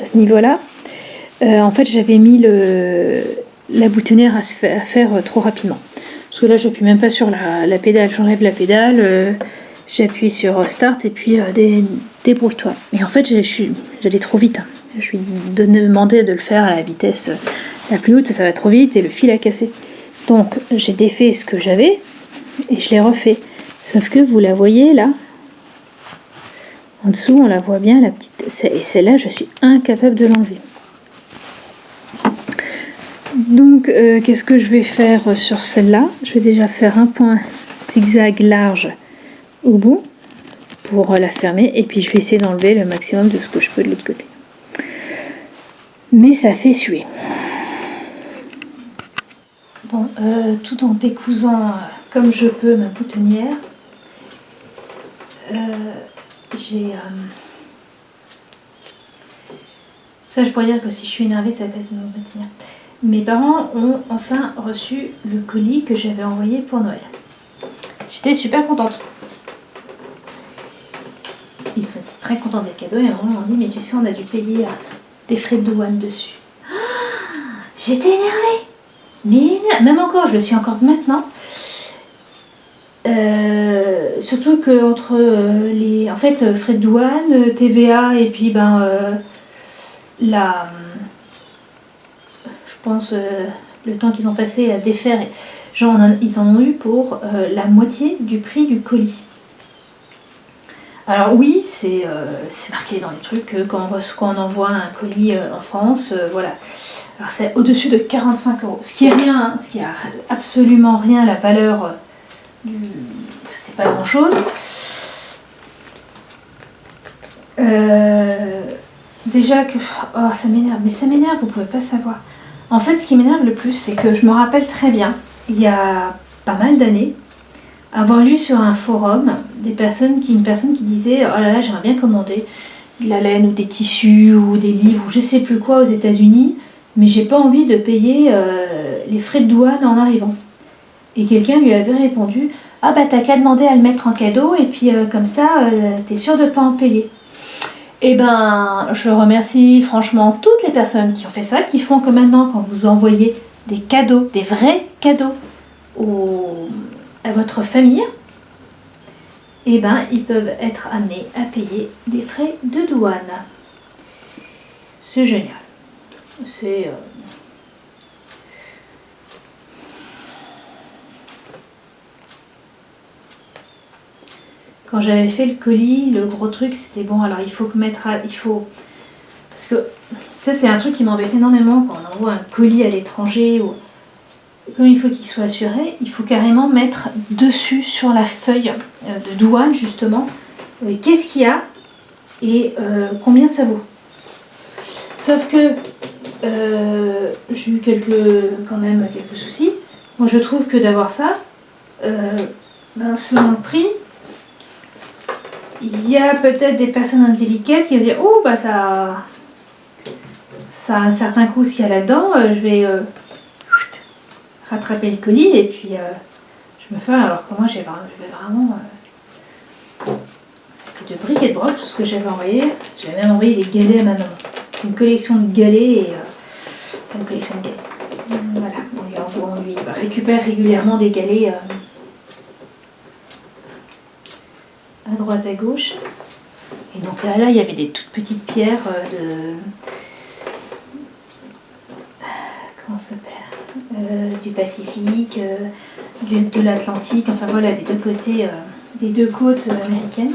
à ce niveau-là. En fait, j'avais mis la boutonnière à faire trop rapidement. Parce que là, j'appuie même pas sur la pédale. J'enlève la pédale, j'appuie sur Start et puis débrouille-toi. Et en fait, j'allais trop vite. Je lui demandais de le faire à la vitesse la plus haute, ça va trop vite et le fil a cassé. Donc, j'ai défait ce que j'avais et je l'ai refait. Sauf que vous la voyez là, en dessous, on la voit bien, la petite. Et celle-là, je suis incapable de l'enlever. Donc, qu'est-ce que je vais faire sur celle-là? Je vais déjà faire un point zigzag large au bout pour la fermer, et puis je vais essayer d'enlever le maximum de ce que je peux de l'autre côté. Mais ça fait suer. Bon, tout en décousant comme je peux ma boutonnière, j'ai... ça, je pourrais dire que si je suis énervée, ça va quasiment me tenir. Mes parents ont enfin reçu le colis que j'avais envoyé pour Noël. J'étais super contente. Ils sont très contents des cadeaux et à un moment on dit mais tu sais on a dû payer des frais de douane dessus. J'étais énervée. Mais même encore, je le suis encore maintenant. Surtout que entre les en fait frais de douane, TVA et puis la je pense le temps qu'ils ont passé à défaire, genre ils en ont eu pour la moitié du prix du colis. Alors oui, c'est marqué dans les trucs que quand on envoie un colis en France, voilà. Alors c'est au-dessus de 45 €. Ce qui est rien, hein, ce qui a absolument rien à la valeur du... C'est pas grand-chose. Déjà que... Oh, ça m'énerve. Mais ça m'énerve, vous pouvez pas savoir. En fait, ce qui m'énerve le plus, c'est que je me rappelle très bien, il y a pas mal d'années, avoir lu sur un forum une personne qui disait oh là là j'aimerais bien commander de la laine ou des tissus ou des livres ou je sais plus quoi aux États-Unis mais j'ai pas envie de payer les frais de douane en arrivant. Et quelqu'un lui avait répondu ah bah t'as qu'à demander à le mettre en cadeau et puis comme ça t'es sûr de pas en payer. Et ben je remercie franchement toutes les personnes qui ont fait ça, qui font que maintenant quand vous envoyez des cadeaux, des vrais cadeaux à votre famille, et ben ils peuvent être amenés à payer des frais de douane. C'est génial. C'est quand j'avais fait le colis, le gros truc c'était bon alors il faut parce que ça c'est un truc qui m'embête énormément quand on envoie un colis à l'étranger ou comme il faut qu'il soit assuré, il faut carrément mettre dessus sur la feuille de douane justement qu'est-ce qu'il y a et combien ça vaut. Sauf que j'ai eu quand même quelques soucis. Moi je trouve que d'avoir ça, selon le prix, il y a peut-être des personnes indélicates qui vont dire oh bah ça a un certain coût ce qu'il y a là-dedans, je vais rattraper le colis et puis je me fais alors que moi je vais vraiment c'était de briques et de broc tout ce que j'avais envoyé. J'avais même envoyé des galets à ma maman, une collection de galets et une collection de galets. Voilà, on lui récupère régulièrement des galets à droite à gauche. Et donc là il y avait des toutes petites pierres comment ça s'appelle du Pacifique, de l'Atlantique, enfin voilà, des deux côtés, des deux côtes américaines.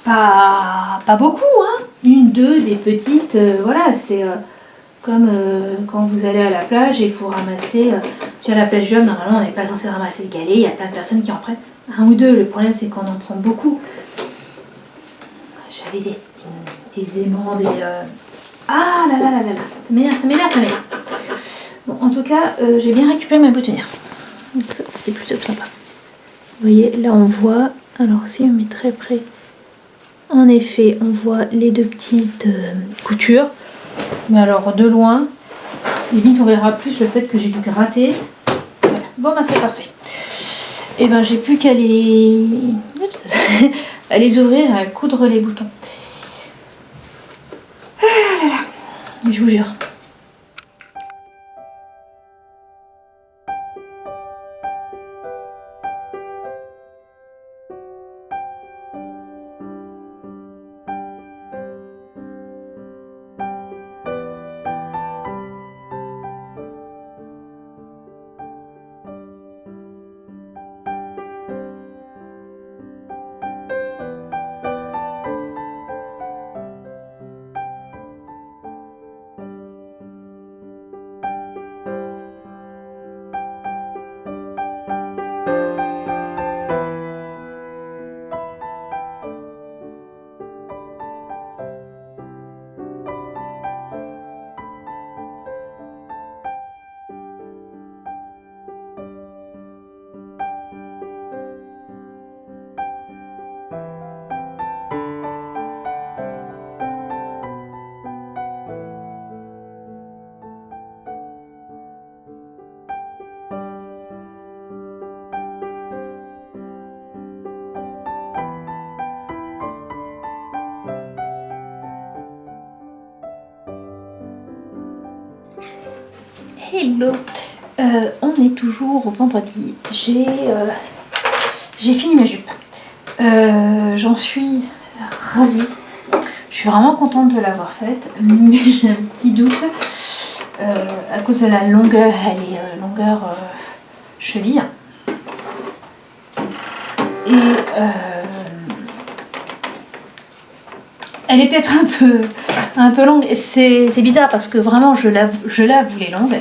Pas beaucoup, hein. Une, deux, des petites, voilà, c'est comme quand vous allez à la plage et que vous ramassez, à la plage d'homme, normalement on n'est pas censé ramasser le galet, il y a plein de personnes qui en prennent un ou deux, le problème c'est qu'on en prend beaucoup. J'avais des aimants, ah là là là là là, ça m'énerve. Bon, en tout cas, j'ai bien récupéré ma boutonnière. Ça, c'est plutôt sympa. Vous voyez, là on voit, alors si on met très près, en effet, on voit les deux petites coutures. Mais alors, de loin, limite on verra plus le fait que j'ai dû gratter. Voilà. Bon, ben c'est parfait. Et ben j'ai plus qu'à à les ouvrir, à coudre les boutons. Ah là là, je vous jure. Hello. On est toujours vendredi. J'ai fini ma jupe. J'en suis ravie. Je suis vraiment contente de l'avoir faite, mais j'ai un petit doute à cause de la longueur. Elle est longueur cheville. Et elle est peut-être un peu longue. C'est bizarre parce que vraiment je la voulais longue.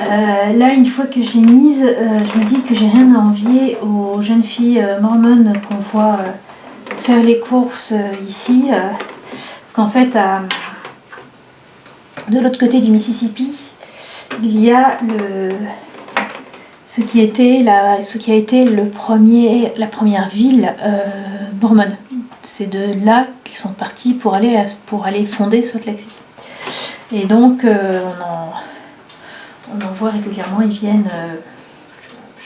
Là, une fois que je l'ai mise, je me dis que j'ai rien à envier aux jeunes filles mormones qu'on voit faire les courses ici. Parce qu'en fait, de l'autre côté du Mississippi, il y a ce qui a été la première ville mormone. C'est de là qu'ils sont partis pour aller fonder Salt Lake City. Et donc, on en voit régulièrement, ils viennent,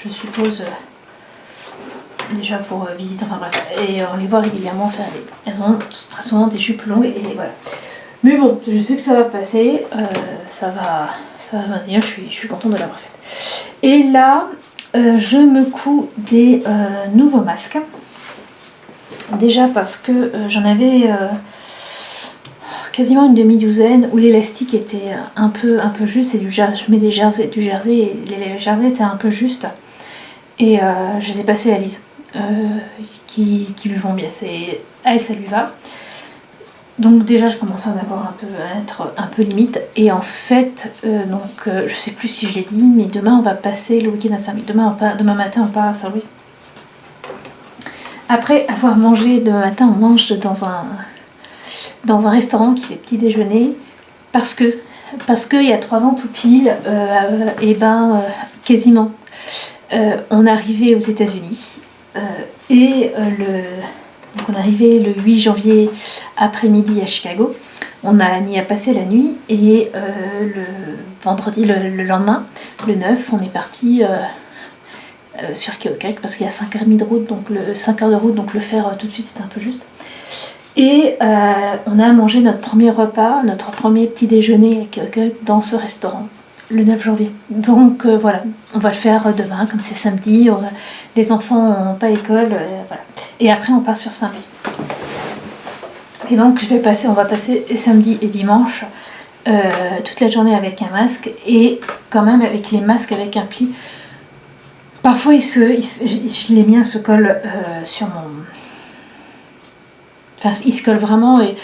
je suppose, déjà pour visiter, enfin bref, et on les voit régulièrement faire elles ont très souvent des jupes longues, et voilà. Mais bon, je sais que ça va passer, ça va venir, je suis contente de l'avoir faite. Et là, je me couds des nouveaux masques, déjà parce que j'en avais quasiment une demi-douzaine où l'élastique était un peu juste, et je mets du jersey et les jerseys étaient un peu justes, et je les ai passés à Lise qui lui vont bien, elle ça lui va, donc déjà je commence à en avoir à être un peu limite, et en fait je sais plus si je l'ai dit, mais demain on va passer le week-end à Saint-Louis, demain matin on part à Saint-Louis. Après avoir mangé, demain matin on mange dans un restaurant qui fait petit déjeuner, parce que il y a 3 ans tout pile, quasiment, on est arrivé aux États-Unis, donc on est arrivé le 8 janvier après-midi à Chicago. On y a passé la nuit, et le vendredi, le lendemain, le 9, on est parti sur Keokuk, parce qu'il y a 5h30 de route, donc 5 heures de route, donc le faire tout de suite c'était un peu juste. Et on a mangé notre premier repas, notre premier petit déjeuner dans ce restaurant, le 9 janvier. Donc voilà, on va le faire demain, comme c'est samedi, les enfants n'ont pas école, voilà. Et après on part sur Saint-Louis. Et donc on va passer samedi et dimanche toute la journée avec un masque, et quand même avec les masques avec un pli. Parfois les miens se collent sur mon... Enfin, il se colle vraiment, et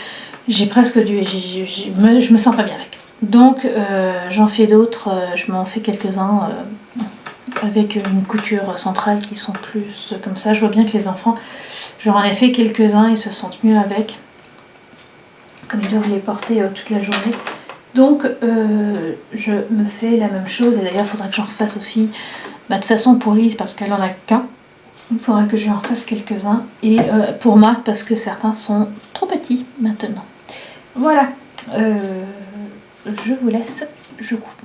j'ai presque je me sens pas bien avec. Donc j'en fais d'autres, je m'en fais quelques-uns avec une couture centrale qui sont plus comme ça. Je vois bien que les enfants, j'en ai fait quelques-uns, ils se sentent mieux avec, comme ils doivent les porter toute la journée. Donc je me fais la même chose, et d'ailleurs il faudra que j'en refasse aussi, de toute façon pour Lise parce qu'elle en a qu'un. Il faudra que je en fasse quelques-uns, et pour Marc parce que certains sont trop petits maintenant. Voilà, je vous laisse, je coupe.